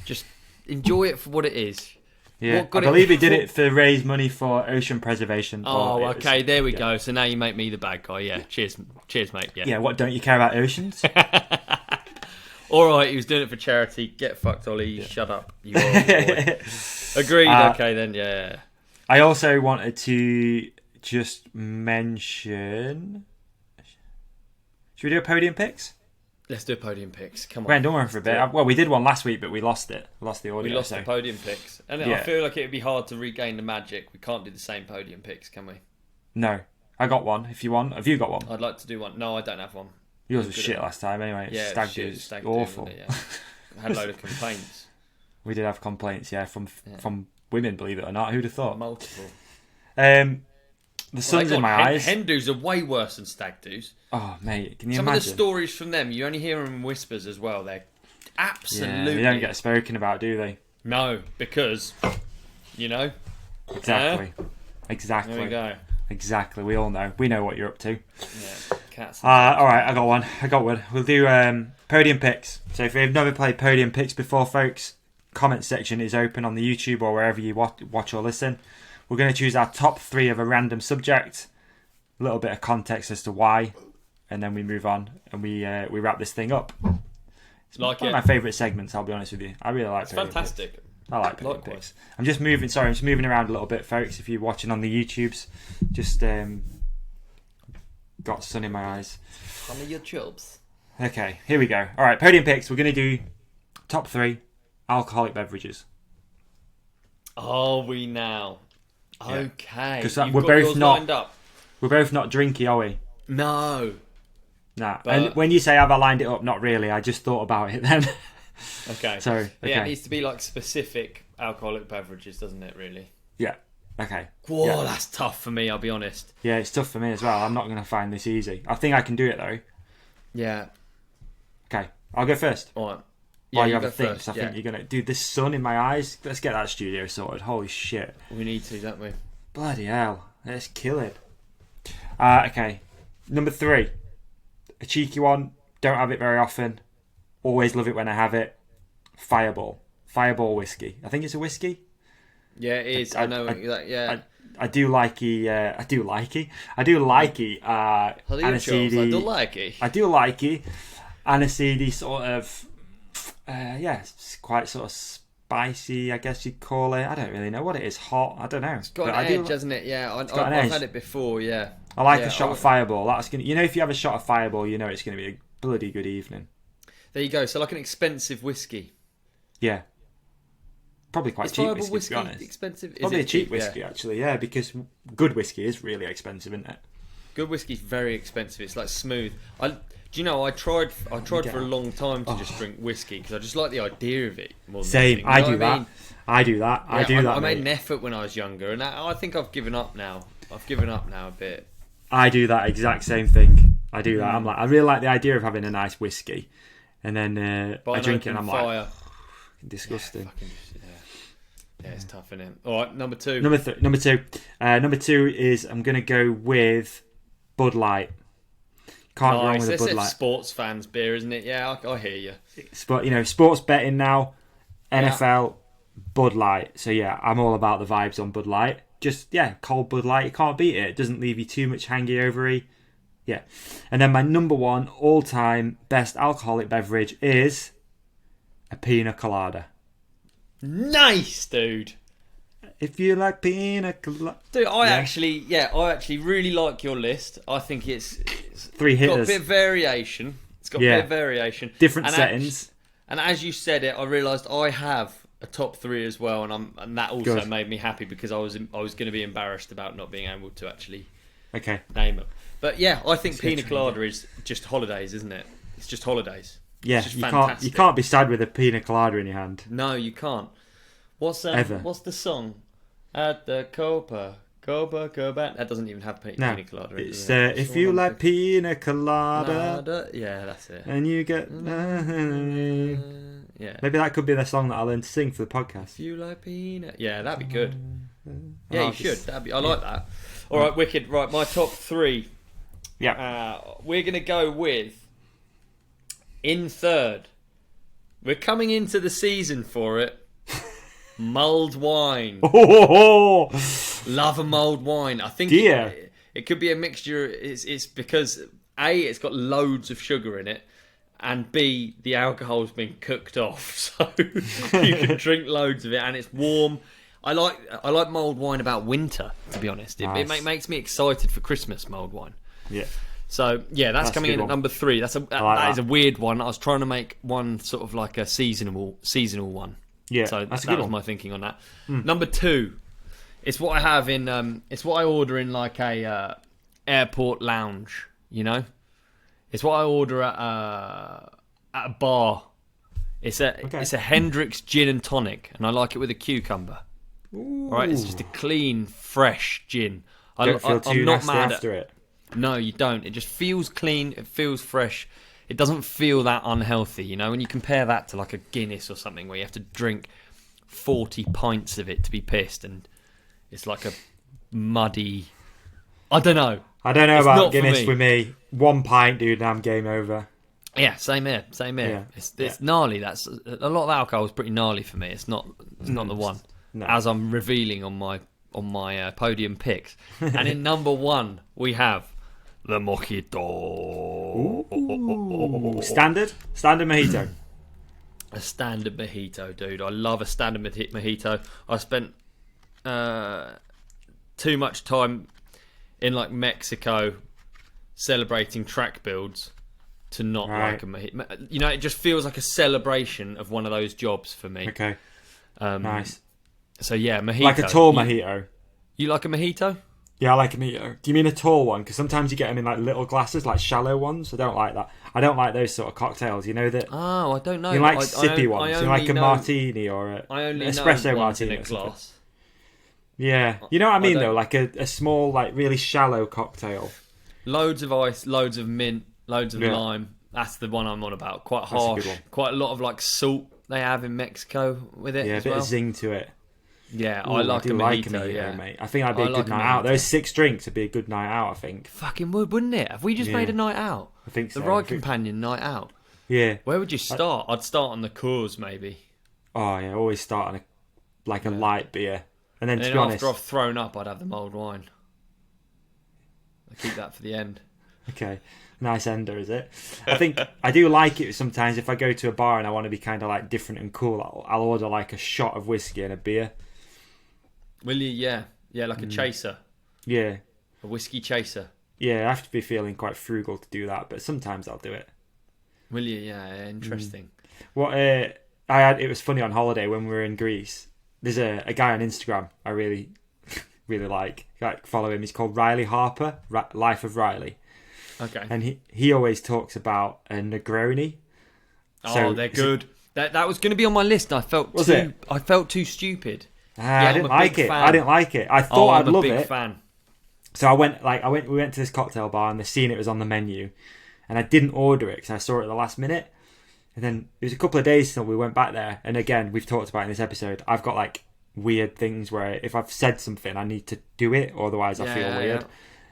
Just enjoy it for what it is. yeah. What I got believe he did it to raise money for ocean preservation. Oh, or it was- okay, there we yeah. go. So now you make me the bad guy. Yeah, cheers, mate. Yeah. Yeah, what, don't you care about oceans? All right, he was doing it for charity. Get fucked, Ollie. Shut up. You horrible boy. Agreed. Okay, then. Yeah. I also wanted to just mention... Should we do a podium picks? Let's do a podium picks. Come on. We haven't done one for a bit. Well, we did one last week, but we lost it. We lost the audio. We lost so. the podium picks, and I Yeah. feel like it would be hard to regain the magic. We can't do the same podium picks, can we? No. I got one, if you want. Have you got one? I'd like to do one. No, I don't have one. Yours was good shit at- last time anyway. Yeah, Stag shit, do's stag do, awful. wasn't it? Yeah. I had a load of complaints. We did have complaints, from women, believe it or not. Who'd have thought? Multiple. The sun's Well, in my eyes. Hen do's are way worse than stag do's. Oh, mate, can you Some of imagine? the stories from them, you only hear them in whispers as well. They're absolutely they don't get spoken about, do they? no, because you know. Exactly. Exactly. There we go. Exactly. We all know. We know what you're up to. Yeah, cats. All right, I got one. We'll do podium picks. So if you've never played podium picks before, folks, comment section is open on the YouTube or wherever you watch or listen. We're going to choose our top 3 of a random subject, a little bit of context as to why, and then we move on and we wrap this thing up. It's Like one it. of my favourite segments, I'll be honest with you. I really like It's podium picks. fantastic. I like podium Likewise. picks. I'm just moving around a little bit, folks. If you're watching on the YouTubes, just got sun in my eyes. Some of your chubs. Okay, here we go. All right, podium picks. We're going to do top 3 alcoholic beverages. Are we now? Yeah. Okay. 'Cause You've we're got both yours not- lined up. We're both not drinky, are we? No. Nah. But- And when you say have I lined it up, not really. I just thought about it then. Okay. So, okay. Yeah, it needs to be like specific alcoholic beverages, doesn't it? Really. Yeah. Okay. Whoa, Yeah. that's tough for me. I'll be honest. Yeah, it's tough for me as well. I'm not going to find this easy. I think I can do it though. Yeah. Okay, I'll go first. All right. While you go have a think, first, 'cause I yeah. think you're going to... Dude, this sun in my eyes. Let's get that studio sorted. Holy shit. We need to, don't we? Bloody hell. Let's kill it. Okay. Number 3. A cheeky one. Don't have it very often. Always love it when I have it. Fireball. Fireball whiskey. I think it's a whiskey. Yeah, it is. I know that. Yeah. I do like it. I do like it. I do like it. Aniseed sort of. It's quite sort of spicy, I guess you'd call it. I don't really know what it is. Hot. I don't know. It's got an edge, hasn't it? Yeah, I've had it before. Yeah. I like a shot of Fireball. That's gonna. You know, if you have a shot of Fireball, you know it's going to be a bloody good evening. There you go. So like an expensive whiskey. Yeah. Probably quite cheap Fireball whiskey, to be honest. Expensive? Probably a cheap whiskey, actually, yeah, because good whiskey is really expensive, isn't it? Good whiskey's very expensive. It's like smooth. Do you know? I tried for a long time to just drink whiskey because I just like the idea of it more than Same. anything. I do that. I do that. I made an effort when I was younger, and I think I've given up now. I've given up now a bit. I do that exact same thing. I do that. I'm like, I really like the idea of having a nice whiskey, and then I drink it, and I'm like, disgusting. Yeah, it's tough, isn't it? All right, number 2. Number two is I'm gonna go with Bud Light. Can't go wrong with a Bud Light. Sports fans' beer, isn't it? Yeah, I hear you. Sports betting now, NFL, Bud Light. So yeah, I'm all about the vibes on Bud Light. Just cold Bud Light. You can't beat it. It doesn't leave you too much hangovery. Yeah, and then my number 1 all-time best alcoholic beverage is a pina colada. Nice, dude. If you like pina colada, dude, I actually really like your list. I think it's 3 hitters. Got a bit of variation. It's got a bit of variation, different settings. And as you said it, I realised I have a top 3 as well, and that also made me happy because I was going to be embarrassed about not being able to actually name them. But yeah, I think pina colada is just holidays, isn't it? It's just holidays. Yeah, you can't be sad with a pina colada in your hand. No, you can't. What's the song? At the Copacabana. That doesn't even have pina colada. It's if you like pina colada. Yeah, that's it. And you get. Yeah. Maybe that could be the song that I learn to sing for the podcast. If you like pina. Yeah, that'd be good. Yeah, you should. I like that. All right, wicked. Right, my top 3. Yeah. We're gonna go with. In third, we're coming into the season for it. Mulled wine. Love a mulled wine. I think it could be a mixture. It's because A, it's got loads of sugar in it, and B, the alcohol's been cooked off, so you can drink loads of it, and it's warm. I like mulled wine about winter, to be honest. It makes me excited for Christmas. Mulled wine. Yeah. So yeah, that's coming in at number 3. That is a weird one. I was trying to make one sort of like a seasonal one. Yeah, so that was my thinking on that. Number 2, it's what I have in. It's what I order in like a airport lounge. You know, it's what I order at a bar. It's a Hendrick's gin and tonic, and I like it with a cucumber. Ooh. All right, it's just a clean, fresh gin. Don't feel too nasty after it. No, you don't. It just feels clean. It feels fresh. It doesn't feel that unhealthy, you know. When you compare that to like a Guinness or something, where you have to drink 40 pints of it to be pissed, and it's like a muddy. I don't know it's about Guinness with me. 1 pint, dude, and I'm game over. Yeah, same here. Yeah. It's gnarly. That's a lot of alcohol is pretty gnarly for me. It's not the one. No. As I'm revealing on my podium picks. And in number 1 we have the mojito. Standard mojito. A standard mojito, dude. I love a standard mojito. I spent too much time in like Mexico celebrating track builds to not like a mojito. You know, it just feels like a celebration of one of those jobs for me. Okay. Nice. So yeah, mojito. Like a tall mojito. You like a mojito? Yeah, I like a mojito. Do you mean a tall one? Because sometimes you get them in like little glasses, like shallow ones. I don't like that. I don't like those sort of cocktails. You know that? Oh, I don't know. You like sippy ones. You like a martini or an espresso martini. In a glass. Yeah, you know what I mean though, like a small, like really shallow cocktail. Loads of ice, loads of mint, loads of lime. That's the one I'm on about. Quite harsh. Quite a lot of like salt they have in Mexico with it. Yeah, as a bit well. of zing to it. Yeah, Ooh, I like a do mojito, yeah. mate. I think that'd be a like good a night out. mojito. Those 6 drinks would be a good night out, I think. Fucking would, wouldn't it? Have we just made a night out? I think so. The Ride Companion night out. Yeah. Where would you start? I'd start on the Coors, maybe. Oh, yeah, always start on a light beer. And then, to be honest... after I've thrown up, I'd have the mulled wine. I keep that for the end. Okay. Nice ender, is it? I think I do like it sometimes if I go to a bar and I want to be kind of like different and cool. I'll order like a shot of whiskey and a beer. Will you? Yeah. Yeah, like a chaser. Yeah. A whiskey chaser. Yeah, I have to be feeling quite frugal to do that, but sometimes I'll do it. Will you? Yeah, interesting. It was funny on holiday when we were in Greece. There's a guy on Instagram I really really like follow him. He's called Riley Harper, Life of Riley. Okay. And he always talks about a Negroni. So, they're good. That was going to be on my list. I felt too stupid. I didn't like it. I didn't like it. I thought I'd love it. I'm a big fan. So we went to this cocktail bar and they seen it was on the menu, and I didn't order it because I saw it at the last minute. And then it was a couple of days till we went back there. And again, we've talked about in this episode, I've got like weird things where if I've said something, I need to do it, or otherwise I feel weird. Yeah.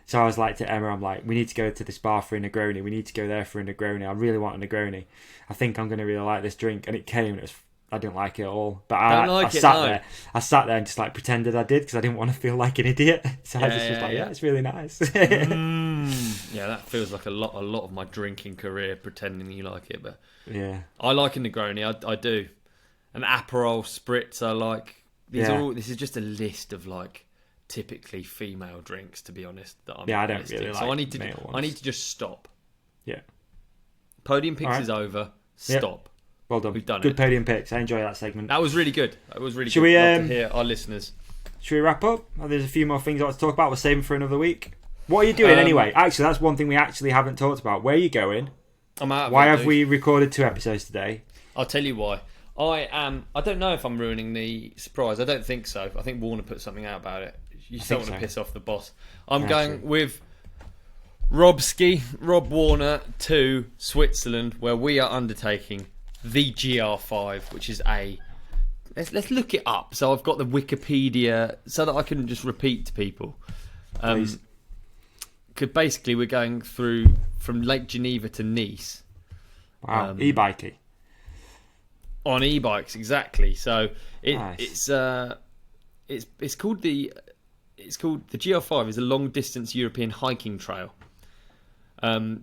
So I was like to Emma, I'm like, we need to go to this bar for a Negroni. We need to go there for a Negroni. I really want a Negroni. I think I'm going to really like this drink. And it came, and I didn't like it at all. But I sat there and just like pretended I did because I didn't want to feel like an idiot. So I just was like, yeah, it's really nice. Yeah, that feels like a lot of my drinking career, pretending you like it. But yeah, I like a Negroni. I do. An Aperol Spritz I like. This is just a list of like typically female drinks, to be honest. That I'm I don't listing. really like. So I need to just stop. Yeah. Podium picks is over. Stop. Yep. Well done. We've done good it. Podium picks. I enjoy that segment. That was really good. Should we love to hear our listeners? Should we wrap up? There's a few more things I want to talk about. We'll save them for another week. What are you doing anyway? Actually, that's one thing we actually haven't talked about. Where are you going? I'm out. Why have we recorded 2 episodes today? I'll tell you why. I don't know if I'm ruining the surprise. I don't think so. I think Warner put something out about it. You just don't want to piss off the boss. I'm going with Rob Warner to Switzerland, where we are undertaking the GR5, which is let's look it up. So I've got the Wikipedia so that I can just repeat to people. Because basically we're going through from Lake Geneva to Nice. Wow, e-bikey. On e-bikes, exactly. So nice. it's called the GR5 is a long distance European hiking trail.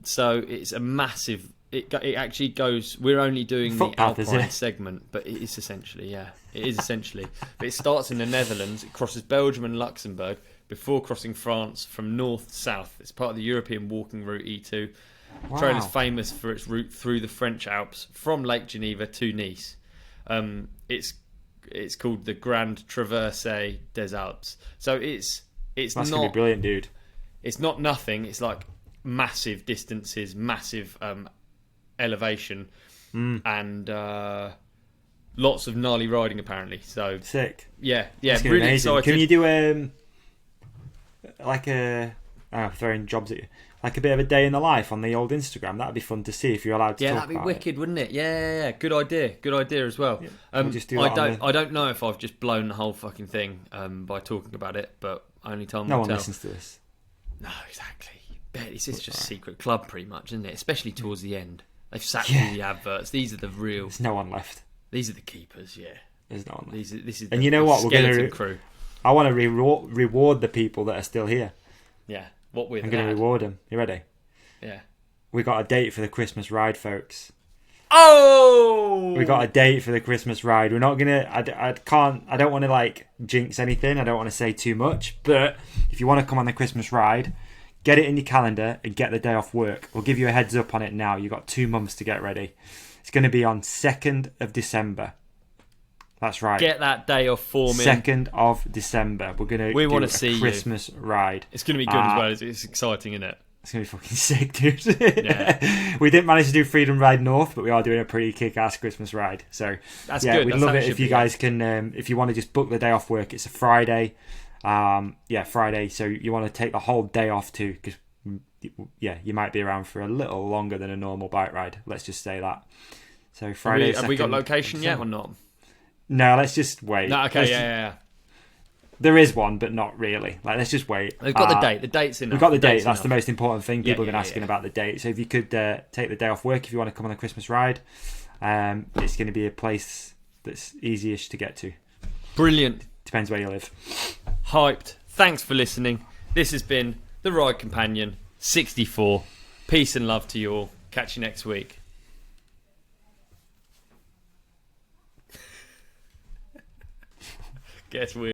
So it's a massive. It actually goes. We're only doing the Alpine segment, but it is essentially But it starts in the Netherlands. It crosses Belgium and Luxembourg before crossing France from north to south. It's part of the European walking route E2. Wow. The trail is famous for its route through the French Alps from Lake Geneva to Nice. It's called the Grande Traversée des Alpes. So it's That's not gonna be brilliant, dude. It's not nothing. It's like massive distances, massive elevation, and lots of gnarly riding apparently. So sick. Yeah, That's really amazing. excited. Can you do throwing jobs at you, like a bit of a day in the life on the old Instagram? That'd be fun to see if you're allowed to. Yeah, talk that'd be about wicked, wouldn't it? Yeah. Good idea as well. Yeah. We'll just do that I don't know if I've just blown the whole fucking thing by talking about it, but only time will tell. No one listens to this. No, exactly. This is just a secret club, pretty much, isn't it? Especially towards the end. They've sat through the adverts. These are the real. There's no one left. These are the keepers. Yeah. There's no one left. This is. And you know what? We're gonna crew. I want to reward the people that are still here. Yeah. What with? I'm going to reward them. You ready? Yeah. We got a date for the Christmas ride, folks. Oh! We got a date for the Christmas ride. We're not gonna. I don't want to like jinx anything. I don't want to say too much. But if you want to come on the Christmas ride, get it in your calendar and get the day off work. We'll give you a heads up on it now. You've got 2 months to get ready. It's going to be on 2nd of December. That's right. Get that day off for me. 2nd of December. We want to see a Christmas ride. It's going to be good as well. It's exciting, isn't it? It's going to be fucking sick, dude. Yeah. We didn't manage to do Freedom Ride North, but we are doing a pretty kick-ass Christmas ride. So that's good. We'd love it if you guys can, if you want to just book the day off work. It's a Friday. Friday. So you want to take the whole day off too, because you might be around for a little longer than a normal bike ride. Let's just say that. So Friday. Have we got location yet or not? No, let's just wait. No, okay, yeah. There is one, but not really. Like, let's just wait. We've got the date. The date's enough. We've got the date. date's That's enough. the most important thing. People have been Yeah. asking about the date. So if you could take the day off work if you want to come on a Christmas ride, it's going to be a place that's easy-ish to get to. Brilliant. Depends where you live. Hyped. Thanks for listening. This has been The Ride Companion 64. Peace and love to you all. Catch you next week. Gets weird.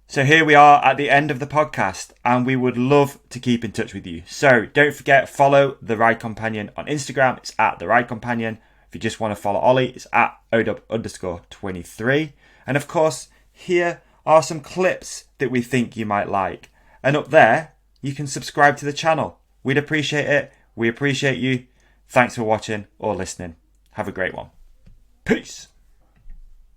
So here we are at the end of the podcast, and we would love to keep in touch with you. So don't forget, follow The Ride Companion on Instagram. It's at The Ride Companion. If you just want to follow Olly, it's at odub_23. And of course, here are some clips that we think you might like. And up there, you can subscribe to the channel. We'd appreciate it. We appreciate you. Thanks for watching or listening. Have a great one. Peace.